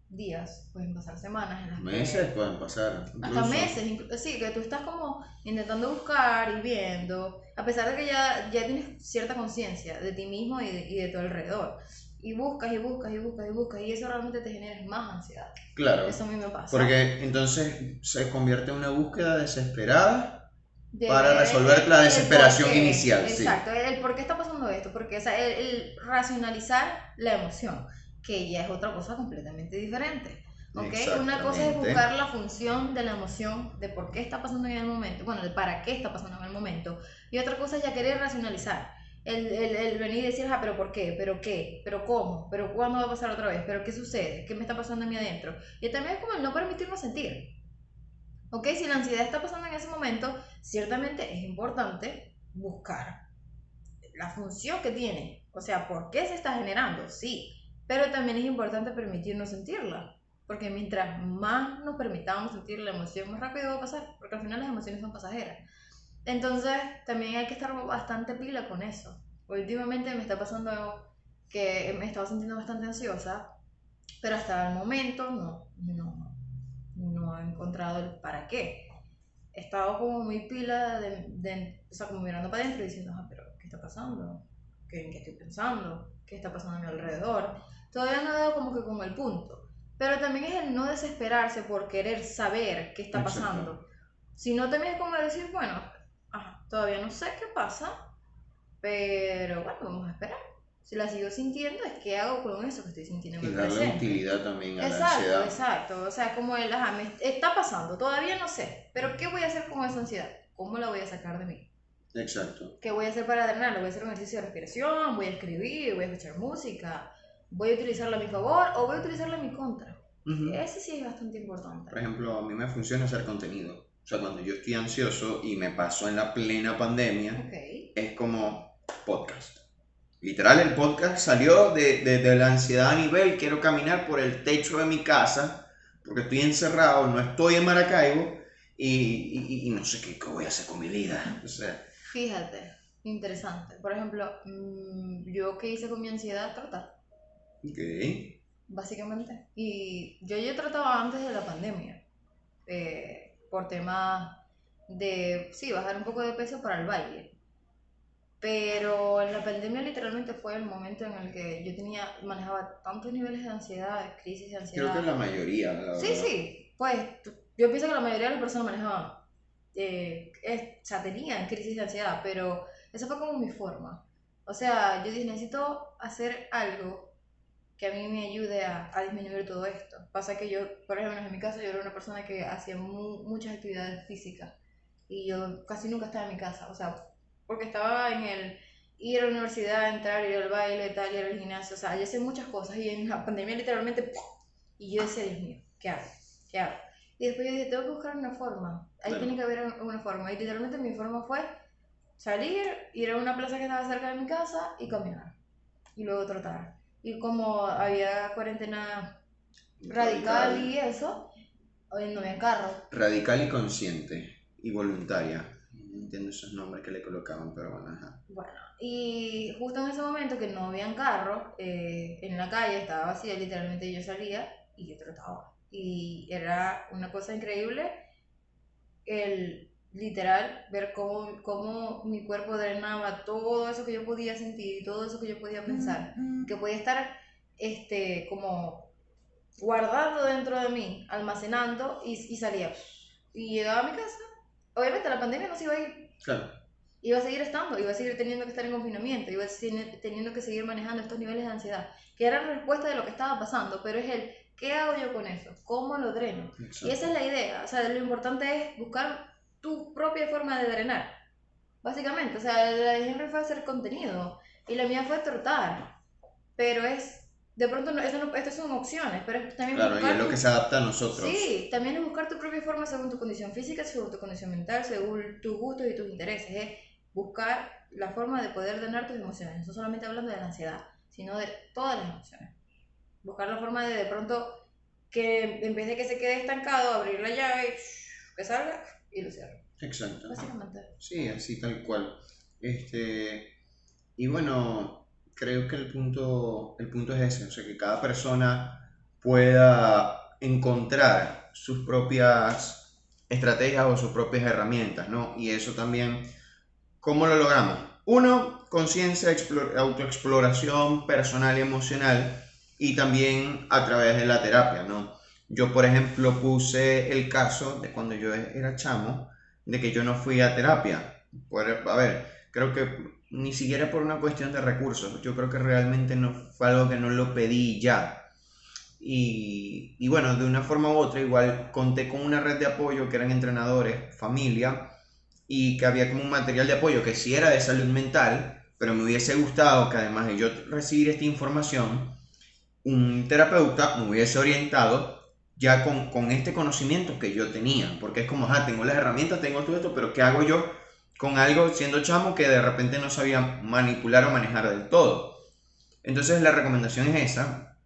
días, pueden pasar semanas en las meses que pueden pasar, hasta incluso. meses, sí, que tú estás como intentando buscar y viendo, a pesar de que ya tienes cierta conciencia de ti mismo y de tu alrededor. Y buscas y buscas y buscas y buscas y eso realmente te genera más ansiedad. Eso Claro, a mí me pasa. porque entonces se convierte en una búsqueda desesperada De para ver resolver la el por desesperación qué, inicial, sí. exacto, el por qué está pasando esto, porque o sea, el racionalizar la emoción, que ya es otra cosa completamente diferente. ¿Ok? Una cosa es Exactamente. buscar la función de la emoción, de por qué está pasando en el momento, bueno, el para qué está pasando en el momento, y otra cosa es ya querer racionalizar. El venir y decir, ah, pero ¿por qué? ¿Pero qué? ¿Pero cómo? ¿Pero cuándo va a pasar otra vez? ¿Pero qué sucede? ¿Qué me está pasando a mí adentro? Y también es como el no permitirnos sentir. Ok, si la ansiedad está pasando en ese momento, ciertamente es importante buscar la función que tiene. O sea, ¿por qué se está generando? Sí, pero también es importante permitirnos sentirla. Porque mientras más nos permitamos sentir la emoción, más rápido va a pasar. Porque al final las emociones son pasajeras. Entonces, también hay que estar bastante pila con eso. Últimamente me está pasando que me estaba sintiendo bastante ansiosa, pero hasta el momento no he encontrado el para qué. He estado como muy pila o sea, como mirando para adentro y diciendo, ah, pero ¿qué está pasando? ¿En qué estoy pensando? ¿Qué está pasando a mi alrededor? Todavía no he dado como que con el punto. Pero también es el no desesperarse por querer saber qué está Exacto. pasando. Sino también es como decir, bueno, todavía no sé qué pasa, pero bueno, vamos a esperar. Si la sigo sintiendo, es que hago con eso que estoy sintiendo en Y el darle presente. utilidad también a la Exacto, ansiedad. exacto. O sea, como el, ajá, me está pasando, todavía no sé, pero ¿qué voy a hacer con esa ansiedad? ¿Cómo la voy a sacar de mí? Exacto. ¿Qué voy a hacer para drenarlo? Voy a hacer un ejercicio de respiración, voy a escribir, voy a escuchar música, voy a utilizarla a mi favor o voy a utilizarla a mi contra. Ujú. Ese sí es bastante importante. Por ejemplo, a mí me funciona hacer contenido. O sea, cuando yo estoy ansioso y me pasó en la plena pandemia, Ok. es como podcast. Literal, el podcast salió de la ansiedad a nivel, quiero caminar por el techo de mi casa, porque estoy encerrado, no estoy en Maracaibo y no sé qué voy a hacer con mi vida. O sea, Fíjate, interesante. Por ejemplo, yo qué hice con mi ansiedad, tratar, ok. básicamente. Y yo trataba antes de la pandemia. Por temas de, sí, bajar un poco de peso para el baile. Pero en la pandemia literalmente fue el momento en el que yo manejaba tantos niveles de ansiedad, crisis de Creo que ansiedad. la mayoría, la Sí, verdad. sí, pues yo pienso que la mayoría de las personas manejaban, o sea, tenían crisis de ansiedad, pero esa fue como mi forma. O sea, yo dije, necesito hacer algo que a mí me ayude a disminuir todo esto. Pasa que yo, por ejemplo, en mi caso, yo era una persona que hacía muchas actividades físicas y yo casi nunca estaba en mi casa, o sea, porque estaba en el ir a la universidad, entrar, ir al baile, tal, ir al gimnasio, o sea, yo hacía muchas cosas y en la pandemia literalmente, ¡pum! Y yo decía, Dios mío, ¿qué hago? ¿Qué hago? Y después yo dije, tengo que buscar una forma, ahí tiene Claro. que haber una forma, y literalmente mi forma fue salir, ir a una plaza que estaba cerca de mi casa y caminar y luego trotar. Y como había cuarentena radical Radical. y eso, no había carro. Radical y consciente. Y voluntaria. entiendo esos nombres que le colocaban, pero bueno, ajá. Bueno, y justo en ese momento que no habían carros, en la calle estaba vacía, literalmente yo salía y yo trotaba. Y era una cosa increíble el literal ver cómo mi cuerpo drenaba todo eso que yo podía sentir y todo eso que yo podía pensar, que podía estar como guardando dentro de mí, almacenando y salía. Y llegaba a mi casa. Obviamente la pandemia no se iba a ir, Claro, iba a seguir estando, iba a seguir teniendo que estar en confinamiento, iba a seguir teniendo que seguir manejando estos niveles de ansiedad, que era la respuesta de lo que estaba pasando, pero es el, ¿qué hago yo con eso? ¿Cómo lo dreno? Y esa exacto. es la idea, o sea, lo importante es buscar tu propia forma de drenar, básicamente, o sea, la de Henry fue hacer contenido, y la mía fue trotar, pero es, de pronto, estas son opciones, pero es también Claro, y es buscar lo que se adapta a nosotros. sí, también es buscar tu propia forma según tu condición física, según tu condición mental, según tus gustos y tus intereses. Es buscar la forma de poder drenar tus emociones. No solamente hablando de la ansiedad, sino de todas las emociones. Buscar la forma de pronto que en vez de que se quede estancado, abrir la llave, que salga y lo cierro. Exacto, ajá. Básicamente. Sí, así tal cual. Y bueno, creo que el punto es ese, o sea, que cada persona pueda encontrar sus propias estrategias o sus propias herramientas, ¿no? Y eso también, ¿cómo lo logramos? Uno, conciencia, autoexploración personal y emocional, y también a través de la terapia, ¿no? Yo, por ejemplo, puse el caso de cuando yo era chamo, de que yo no fui a terapia. A ver, creo que ni siquiera por una cuestión de recursos, yo creo que realmente no fue algo que no lo pedí ya. Y bueno, de una forma u otra, igual conté con una red de apoyo que eran entrenadores, familia, y que había como un material de apoyo que sí era de salud mental, pero me hubiese gustado que además de yo recibir esta información, un terapeuta me hubiese orientado ya con este conocimiento que yo tenía, porque es como, tengo las herramientas, tengo todo esto, pero ¿qué hago yo con algo siendo chamo que de repente no sabía manipular o manejar del todo? Entonces la recomendación es esa,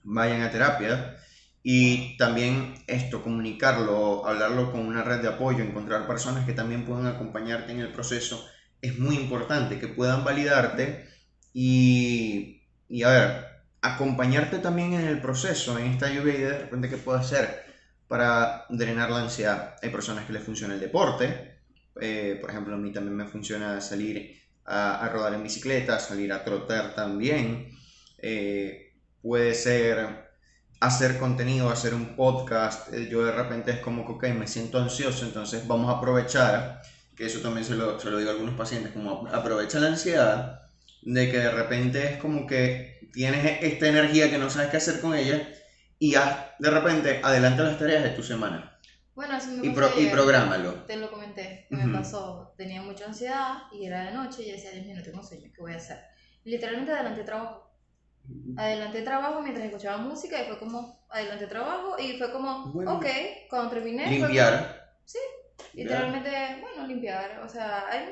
vayan a terapia y también esto, comunicarlo, hablarlo con una red de apoyo, encontrar personas que también puedan acompañarte en el proceso, es muy importante, que puedan validarte y a ver, acompañarte también en el proceso, en esta lluvia de repente qué puedo hacer para drenar la ansiedad. Hay personas que les funciona el deporte, por ejemplo a mí también me funciona salir a rodar en bicicleta, salir a trotar también. Puede ser hacer contenido, hacer un podcast. Yo de repente es como que, ok, me siento ansioso, entonces vamos a aprovechar, que eso también se lo digo a algunos pacientes, como aprovecha la ansiedad, de que de repente es como que tienes esta energía que no sabes qué hacer con ella y haz, de repente adelanta las tareas de tu semana Bueno, eso me pasó y ayer. prográmalo. Te lo comenté, que me Ujú. pasó. Tenía mucha ansiedad y era de noche y yo decía, Dios mío, no tengo sueño, ¿qué voy a hacer? Literalmente adelanté trabajo. Adelanté trabajo mientras escuchaba música y fue como, adelanté trabajo y fue como, ok, Bueno, cuando terminé fue como, limpiar. sí, Ya. literalmente, bueno, limpiar, o sea, hay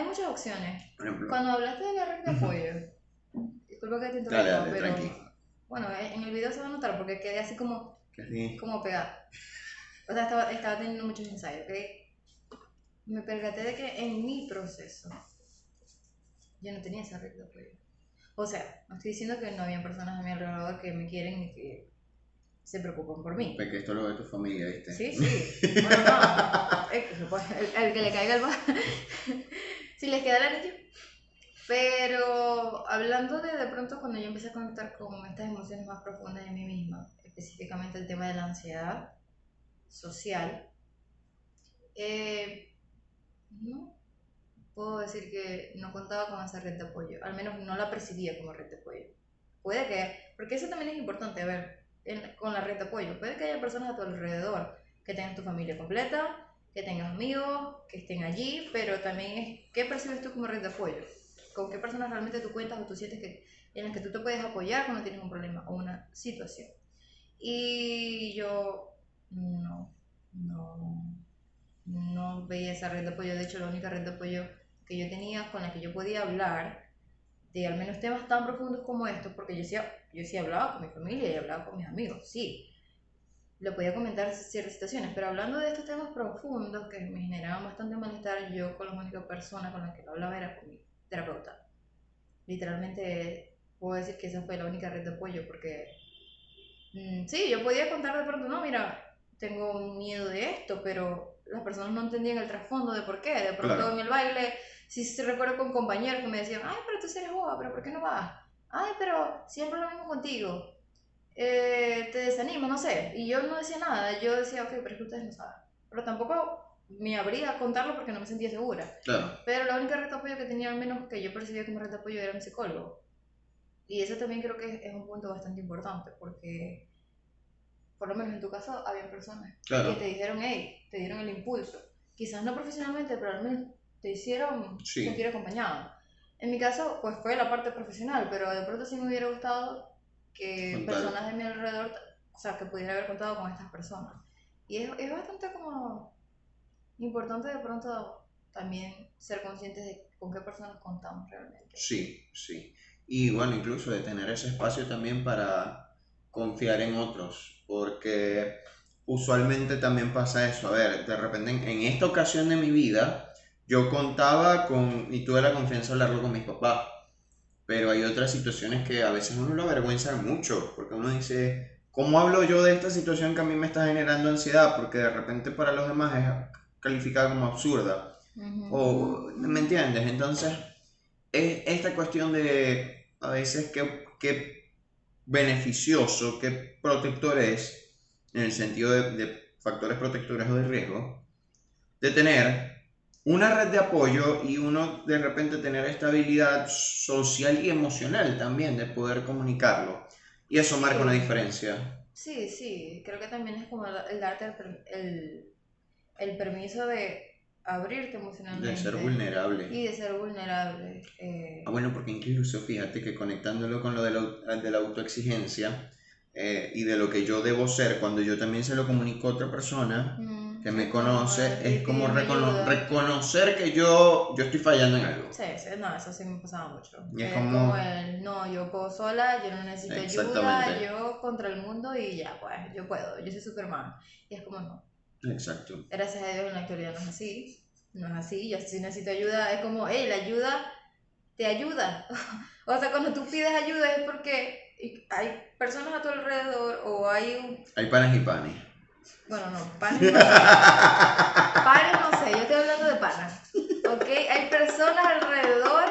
muchas opciones. Por ejemplo. Cuando hablaste de la red de Ujú. apoyo, disculpa que te Dale, interrumpa, dale, tranqui. pero bueno, en el video se va a notar porque quedé así Así. como pegada. O sea, estaba teniendo muchos ensayos, ¿ok? Me percaté de que en mi proceso yo no tenía esa red de apoyo. O sea, no estoy diciendo que no había personas a mi alrededor que me quieren y que se preocupan por mí. Porque esto lo ve tu familia, ¿viste? Sí, sí. Bueno, no. El que le caiga el si les queda el anillo. Pero hablando de pronto cuando yo empecé a conectar con estas emociones más profundas de mí misma, específicamente el tema de la ansiedad social, no puedo decir que no contaba con esa red de apoyo, al menos no la percibía como red de apoyo. Puede que, porque eso también es importante, a ver, con la red de apoyo, puede que haya personas a tu alrededor, que tengas tu familia completa, que tengas amigos, que estén allí, pero también es qué percibes tú como red de apoyo, con qué personas realmente tú cuentas o tú sientes que en las que tú te puedes apoyar cuando tienes un problema o una situación. Y yo no, no veía esa red de apoyo. De hecho, la única red de apoyo que yo tenía con la que yo podía hablar de al menos temas tan profundos como estos, porque yo sí hablaba con mi familia y hablaba con mis amigos, sí. le podía comentar ciertas situaciones, pero hablando de estos temas profundos que me generaban bastante malestar, yo con la única persona con la que lo hablaba era con mi terapeuta. Literalmente puedo decir que esa fue la única red de apoyo porque sí, yo podía contar de pronto, no, mira, tengo miedo de esto, pero las personas no entendían el trasfondo de por qué. De pronto Claro. en el baile, sí se recuerdo con compañeros que me decían, ay, pero tú eres boba, pero ¿por qué no vas? Ay, pero siempre lo mismo contigo. Te desanima, no sé. Y yo no decía nada, yo decía, ok, pero es que ustedes no saben. Pero tampoco me abría a contarlo porque no me sentía segura. Claro. Pero la única red de apoyo que tenía, al menos que yo percibía como red de apoyo, era mi psicólogo. Y eso también creo que es un punto bastante importante porque por lo menos en tu caso, había personas que Claro. te dijeron, hey, te dieron el impulso. Quizás no profesionalmente, pero al menos te hicieron Sí. sentir acompañado. En mi caso, pues fue la parte profesional, pero de pronto sí me hubiera gustado que Contar. personas de mi alrededor, o sea, que pudiera haber contado con estas personas. Y es bastante como importante de pronto también ser conscientes de con qué personas contamos realmente. Sí, sí. Y bueno, incluso de tener ese espacio también para confiar en otros, porque usualmente también pasa eso. A ver, de repente en esta ocasión de mi vida, yo contaba con, y tuve la confianza de hablarlo con mis papás, pero hay otras situaciones que a veces uno lo avergüenza mucho, porque uno dice, ¿cómo hablo yo de esta situación que a mí me está generando ansiedad? Porque de repente para los demás es calificada como absurda. O, ¿me entiendes? Entonces, es esta cuestión de a veces qué beneficioso, qué protector es, en el sentido de factores protectores o de riesgo, de tener una red de apoyo y uno de repente tener esta habilidad social y emocional también de poder comunicarlo. Y eso marca una Sí, diferencia. sí, sí, creo que también es como el darte el permiso de abrirte De ser emocionalmente vulnerable. y de ser vulnerable. Bueno, porque incluso fíjate que conectándolo con lo de la autoexigencia y de lo que yo debo ser, cuando yo también se lo comunico a otra persona que Es me como conoce, es como pidiendo ayuda. reconocer que yo estoy fallando en algo. Sí, sí, no, eso sí me pasaba mucho. Y es Es como como, no, yo puedo sola, yo no necesito ayuda, exactamente, yo contra el mundo y ya, pues, yo puedo, yo soy Superman. Y es como no. exacto. Gracias a Dios en la actualidad no es así. No es así, yo sí necesito ayuda. Es como, hey, la ayuda te ayuda. O sea, cuando tú pides ayuda es porque hay personas a tu alrededor o hay un... Hay panes y panes. Bueno, no, panes no sé. Panes no sé, yo estoy hablando de panas. ¿Ok? Hay personas alrededor...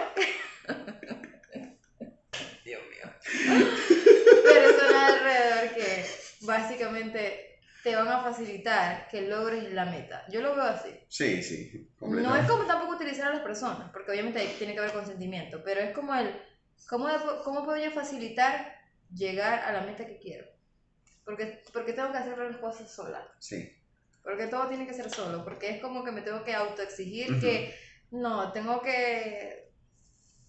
Dios mío. Personas alrededor que básicamente te van a facilitar que logres la meta. Yo lo veo así. Sí, sí, No es completamente. como tampoco utilizar a las personas, porque obviamente ahí tiene que haber consentimiento, pero es como ¿cómo puedo yo facilitar llegar a la meta que quiero? Porque tengo que hacer las cosas sola. Sí. Porque todo tiene que ser solo, porque es como que me tengo que autoexigir Ujú. que no, tengo que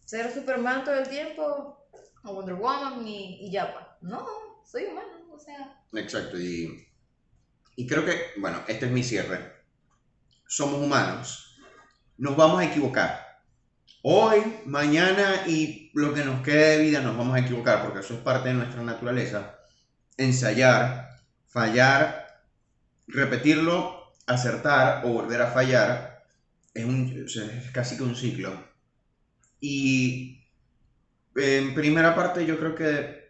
ser Superman todo el tiempo, o Wonder Woman y ya, pues. No, soy humano, o sea. Exacto. Y creo que, bueno, este es mi cierre. Somos humanos. Nos vamos a equivocar. Hoy, mañana y lo que nos quede de vida nos vamos a equivocar porque eso es parte de nuestra naturaleza. Ensayar, fallar, repetirlo, acertar o volver a fallar o sea, es casi que un ciclo. Y en primera parte yo creo que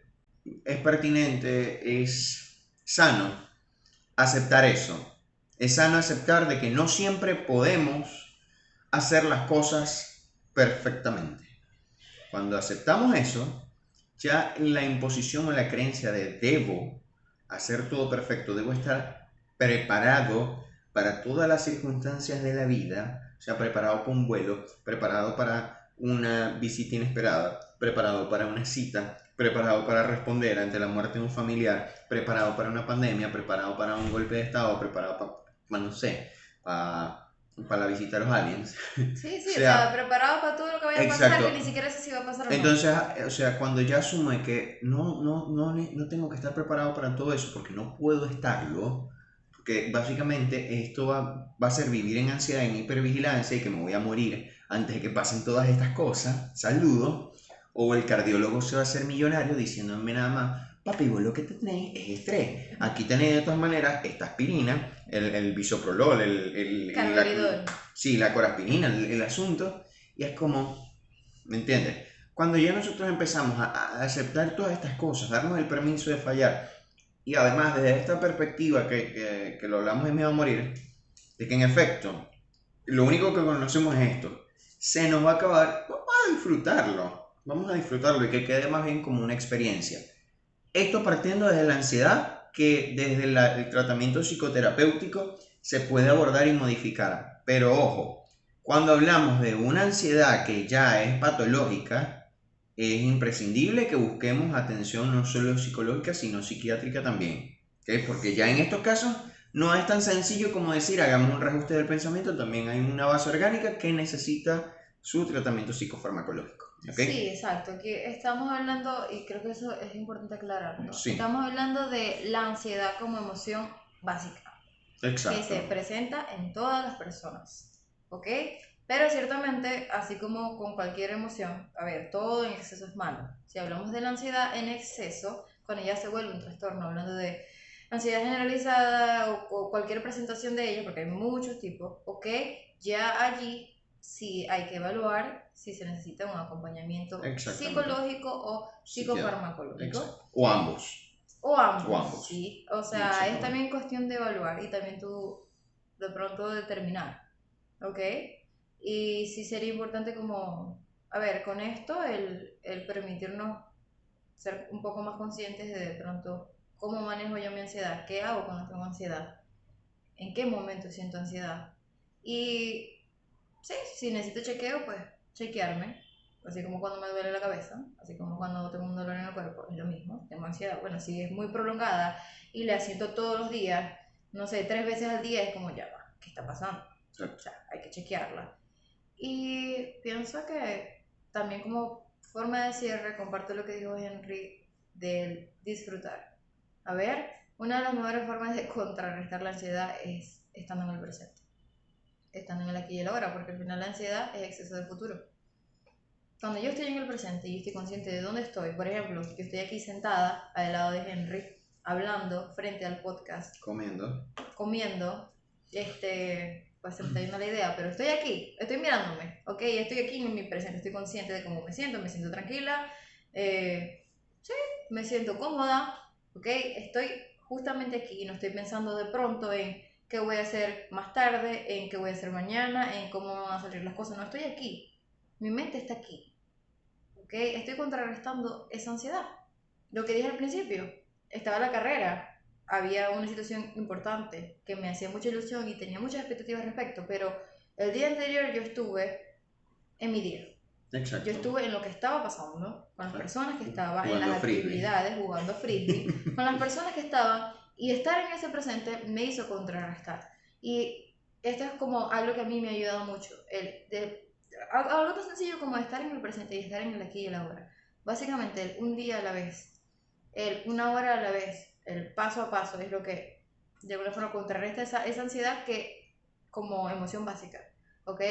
es pertinente, es sano aceptar eso. Es sano aceptar de que no siempre podemos hacer las cosas perfectamente. Cuando aceptamos eso, ya la imposición o la creencia de debo hacer todo perfecto, debo estar preparado para todas las circunstancias de la vida, o sea, preparado para un vuelo, preparado para una visita inesperada, preparado para una cita, preparado para responder ante la muerte de un familiar, preparado para una pandemia, preparado para un golpe de estado, preparado para no sé, para la visita a los aliens. Sí, O sí, o sea, sea, preparado para todo lo que vaya a pasar, exacto. que ni siquiera sé si va a pasar o no. Entonces, o sea, cuando ya asume que no tengo que estar preparado para todo eso porque no puedo estarlo, porque básicamente esto va a ser vivir en ansiedad, en hipervigilancia y que me voy a morir antes de que pasen todas estas cosas, saludo, o el cardiólogo se va a hacer millonario diciéndome nada más, papi, vos lo que tenéis es estrés. Aquí tenéis de todas maneras esta aspirina, el bisoprolol, Carvedilol. sí, la coraspirina, el asunto, y es como, ¿me entiendes? Cuando ya nosotros empezamos a aceptar todas estas cosas, darnos el permiso de fallar, y además desde esta perspectiva que lo hablamos de miedo a morir, de que en efecto, lo único que conocemos es esto, se nos va a acabar, vamos a disfrutarlo y que quede más bien como una experiencia. Esto partiendo desde la ansiedad, que desde el tratamiento psicoterapéutico se puede abordar y modificar. Pero ojo, cuando hablamos de una ansiedad que ya es patológica, es imprescindible que busquemos atención no solo psicológica, sino psiquiátrica también. ¿Okay? Porque ya en estos casos no es tan sencillo como decir hagamos un reajuste del pensamiento, también hay una base orgánica que necesita su tratamiento psicofarmacológico. ¿Okay? Sí, exacto. Aquí estamos hablando, y creo que eso es importante aclararlo. Sí. Estamos hablando de la ansiedad como emoción básica. Exacto. Que se presenta en todas las personas. ¿Ok? Pero ciertamente, así como con cualquier emoción, a ver, todo en exceso es malo. Si hablamos de la ansiedad en exceso, cuando ya se vuelve un trastorno, hablando de ansiedad generalizada o cualquier presentación de ella, porque hay muchos tipos, ¿ok? Ya allí sí hay que evaluar si se necesita un acompañamiento psicológico o psicofarmacológico. O ambos. O ambos, sí. O sea, es también cuestión de evaluar y también tú de pronto determinar, ¿ok? Y sí sería importante como, a ver, con esto el permitirnos ser un poco más conscientes de pronto cómo manejo yo mi ansiedad, qué hago cuando tengo ansiedad, en qué momento siento ansiedad. Y sí, si necesito chequeo, pues chequearme. Así como cuando me duele la cabeza, así como cuando tengo un dolor en el cuerpo, es lo mismo, tengo ansiedad. Bueno, si es muy prolongada y la siento todos los días, no sé, 3 veces al día, es como ya va, ¿qué está pasando? Sí. O sea, hay que chequearla. Y pienso que también como forma de cierre, comparto lo que dijo Henry del disfrutar. A ver, una de las mejores formas de contrarrestar la ansiedad es estando en el presente, estando en el aquí y el ahora, porque al final la ansiedad es exceso de futuro. Cuando yo estoy en el presente y estoy consciente de dónde estoy, por ejemplo, yo estoy aquí sentada al lado de Henry, hablando frente al podcast, comiendo, pues se me está yendo la idea, pero estoy aquí, estoy mirándome, ok, estoy aquí en mi presente, estoy consciente de cómo me siento tranquila, sí, me siento cómoda, ok, estoy justamente aquí y no estoy pensando de pronto en qué voy a hacer más tarde, en qué voy a hacer mañana, en cómo van a salir las cosas, no estoy aquí, mi mente está aquí. ¿Okay? Estoy contrarrestando esa ansiedad. Lo que dije al principio, estaba la carrera, había una situación importante que me hacía mucha ilusión y tenía muchas expectativas al respecto, pero el día anterior yo estuve en mi día. Exacto. Yo estuve en lo que estaba pasando, con las personas que estaban, en las actividades, jugando frisbee, con las personas que estaban, y estar en ese presente me hizo contrarrestar. Y esto es como algo que a mí me ha ayudado mucho, algo tan sencillo como estar en el presente y estar en el aquí y el ahora. Básicamente, el un día a la vez, el una hora a la vez, el paso a paso es lo que de alguna forma contrarresta esa ansiedad que como emoción básica, ¿ok?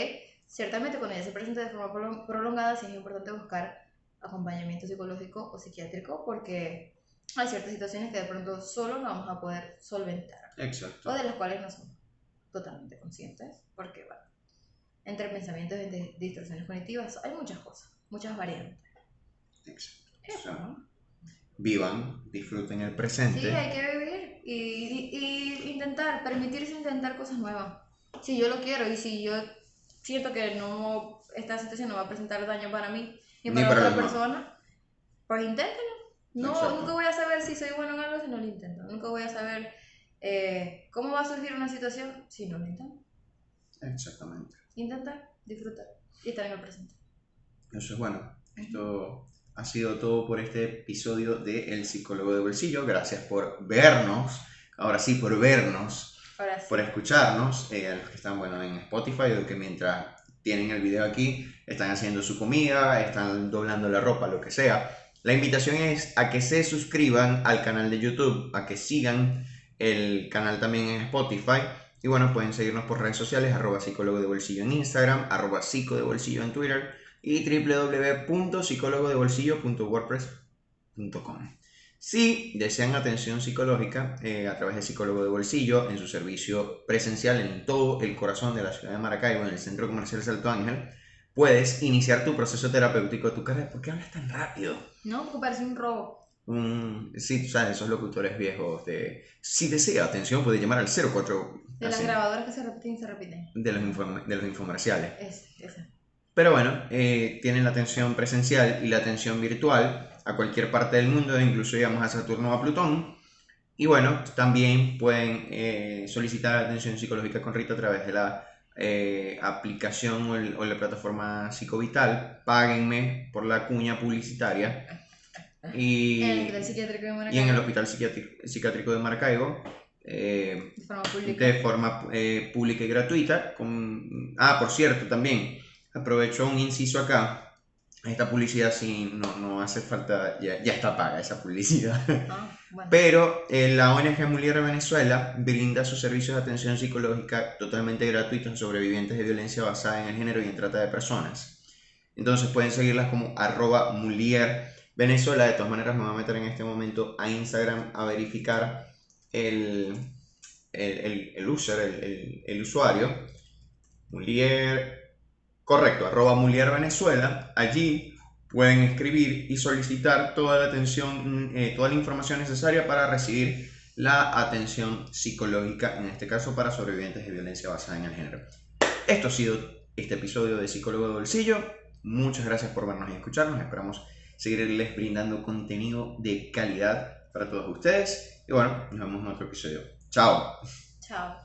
Ciertamente cuando ya se presenta de forma prolongada sí es importante buscar acompañamiento psicológico o psiquiátrico porque hay ciertas situaciones que de pronto solo no vamos a poder solventar. Exacto. O de las cuales no somos totalmente conscientes porque, bueno, entre pensamientos y distorsiones cognitivas hay muchas cosas, muchas variantes. Exacto. Eso, ¿no? Vivan, disfruten el presente. Sí, hay que vivir y intentar, permitirse intentar cosas nuevas. Si yo lo quiero y si yo siento que no, esta situación no va a presentar daño para mí ni para otra persona, pues inténtenlo. No, nunca voy a saber si soy bueno en algo si no lo intento. Nunca voy a saber cómo va a surgir una situación si no lo intento. Exactamente. Intentar, disfrutar y estar en el presente. Eso es bueno. Esto ha sido todo por este episodio de El Psicólogo de Bolsillo. Gracias por vernos. Ahora sí, por vernos. Ahora sí. Por escucharnos. A los que están en Spotify o que mientras tienen el video aquí están haciendo su comida, están doblando la ropa, lo que sea. La invitación es a que se suscriban al canal de YouTube, a que sigan el canal también en Spotify. Y bueno, pueden seguirnos por redes sociales, @psicólogo de bolsillo en Instagram, @psico de bolsillo en Twitter y www.psicologodebolsillo.wordpress.com. Si desean atención psicológica a través de Psicólogo de Bolsillo en su servicio presencial en todo el corazón de la ciudad de Maracaibo, en el Centro Comercial Salto Ángel, puedes iniciar tu proceso terapéutico. ¿Tu cara? ¿Por qué hablas tan rápido? No, porque parece un robo. Sí, tú sabes, esos locutores viejos de... Si desea atención, puede llamar al 04... De las así, grabadoras que se repiten y se repiten. de los infomerciales. Esa. Pero bueno, tienen la atención presencial y la atención virtual a cualquier parte del mundo, incluso llegamos a Saturno o a Plutón. Y bueno, también pueden solicitar atención psicológica con Rita a través de la aplicación o la plataforma Psicovital. Páguenme por la cuña publicitaria. Y En el Hospital Psiquiátrico de Maracaibo. Y en el Hospital Psiquiátrico de Maracaibo. De forma pública. De forma pública y gratuita. Por cierto, también aprovecho un inciso acá. Esta publicidad sí no hace falta, ya está paga esa publicidad. Bueno. Pero la ONG Mulier Venezuela brinda sus servicios de atención psicológica totalmente gratuitos a sobrevivientes de violencia basada en el género y en trata de personas. Entonces pueden seguirlas como @Mulier Venezuela. De todas maneras me voy a meter en este momento a Instagram a verificar el usuario. Mulier, correcto, @Mulier Venezuela. Allí pueden escribir y solicitar toda la atención, toda la información necesaria para recibir la atención psicológica, en este caso para sobrevivientes de violencia basada en el género. Esto ha sido este episodio de Psicólogo de Bolsillo. Muchas gracias por vernos y escucharnos. Esperamos seguirles brindando contenido de calidad para todos ustedes. Y bueno, nos vemos en otro episodio. Chao. Chao.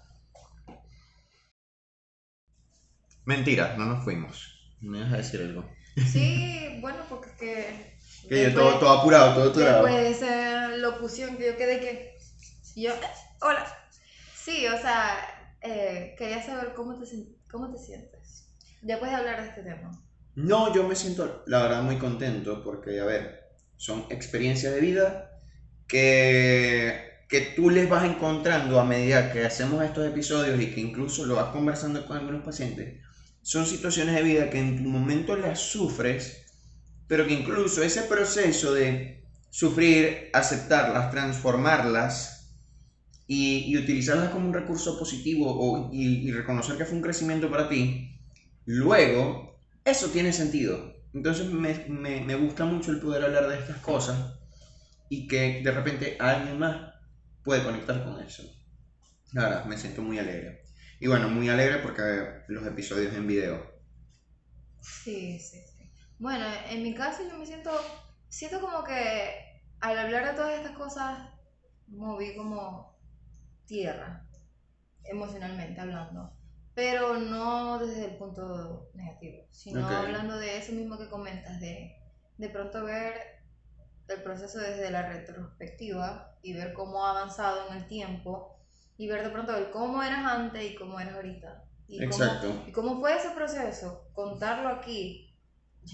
Mentira, no nos fuimos. ¿Me vas a decir algo? Sí, bueno, porque que yo todo apurado, todo atorado. Después de esa locución que yo quedé que... Yo, hola. Sí, o sea, quería saber cómo te sientes después de hablar de este tema. No, yo me siento, la verdad, muy contento porque, a ver, son experiencias de vida que tú les vas encontrando a medida que hacemos estos episodios y que incluso lo vas conversando con algunos pacientes. Son situaciones de vida que en tu momento las sufres, pero que incluso ese proceso de sufrir, aceptarlas, transformarlas y utilizarlas como un recurso positivo y reconocer que fue un crecimiento para ti, luego eso tiene sentido. Entonces me gusta mucho el poder hablar de estas cosas y que de repente alguien más puede conectar con eso. La verdad, me siento muy alegre. Y bueno, muy alegre porque los episodios en video. Sí. Bueno, en mi caso yo me siento como que al hablar de todas estas cosas moví como tierra, emocionalmente hablando, pero no desde el punto negativo, sino hablando de eso mismo que comentas, de pronto ver el proceso desde la retrospectiva y ver cómo ha avanzado en el tiempo y ver de pronto el cómo eras antes y cómo eras ahorita. Exacto. Y cómo fue ese proceso, contarlo aquí,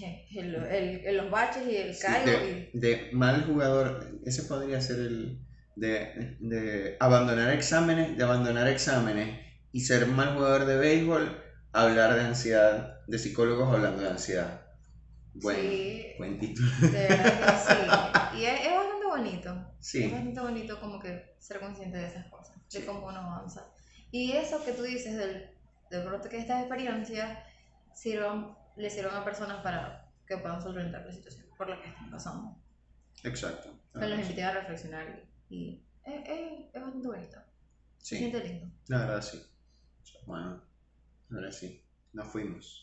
en los baches y el caigo. De mal jugador, ese podría ser el de abandonar exámenes y ser mal jugador de béisbol, hablar de ansiedad, de psicólogos hablando de ansiedad. Bueno, sí, buen título. De verdad que sí. Y es bastante bonito. Sí. Es bastante bonito como que ser consciente de esas cosas, de cómo uno avanza. Y eso que tú dices de pronto que estas experiencias le sirvan a personas para que puedan solventar la situación por la que están pasando. Exacto. Que los invité a reflexionar y es bastante bonito. Sí. Se siente lindo. La verdad sí. Bueno, ahora sí. Nos fuimos.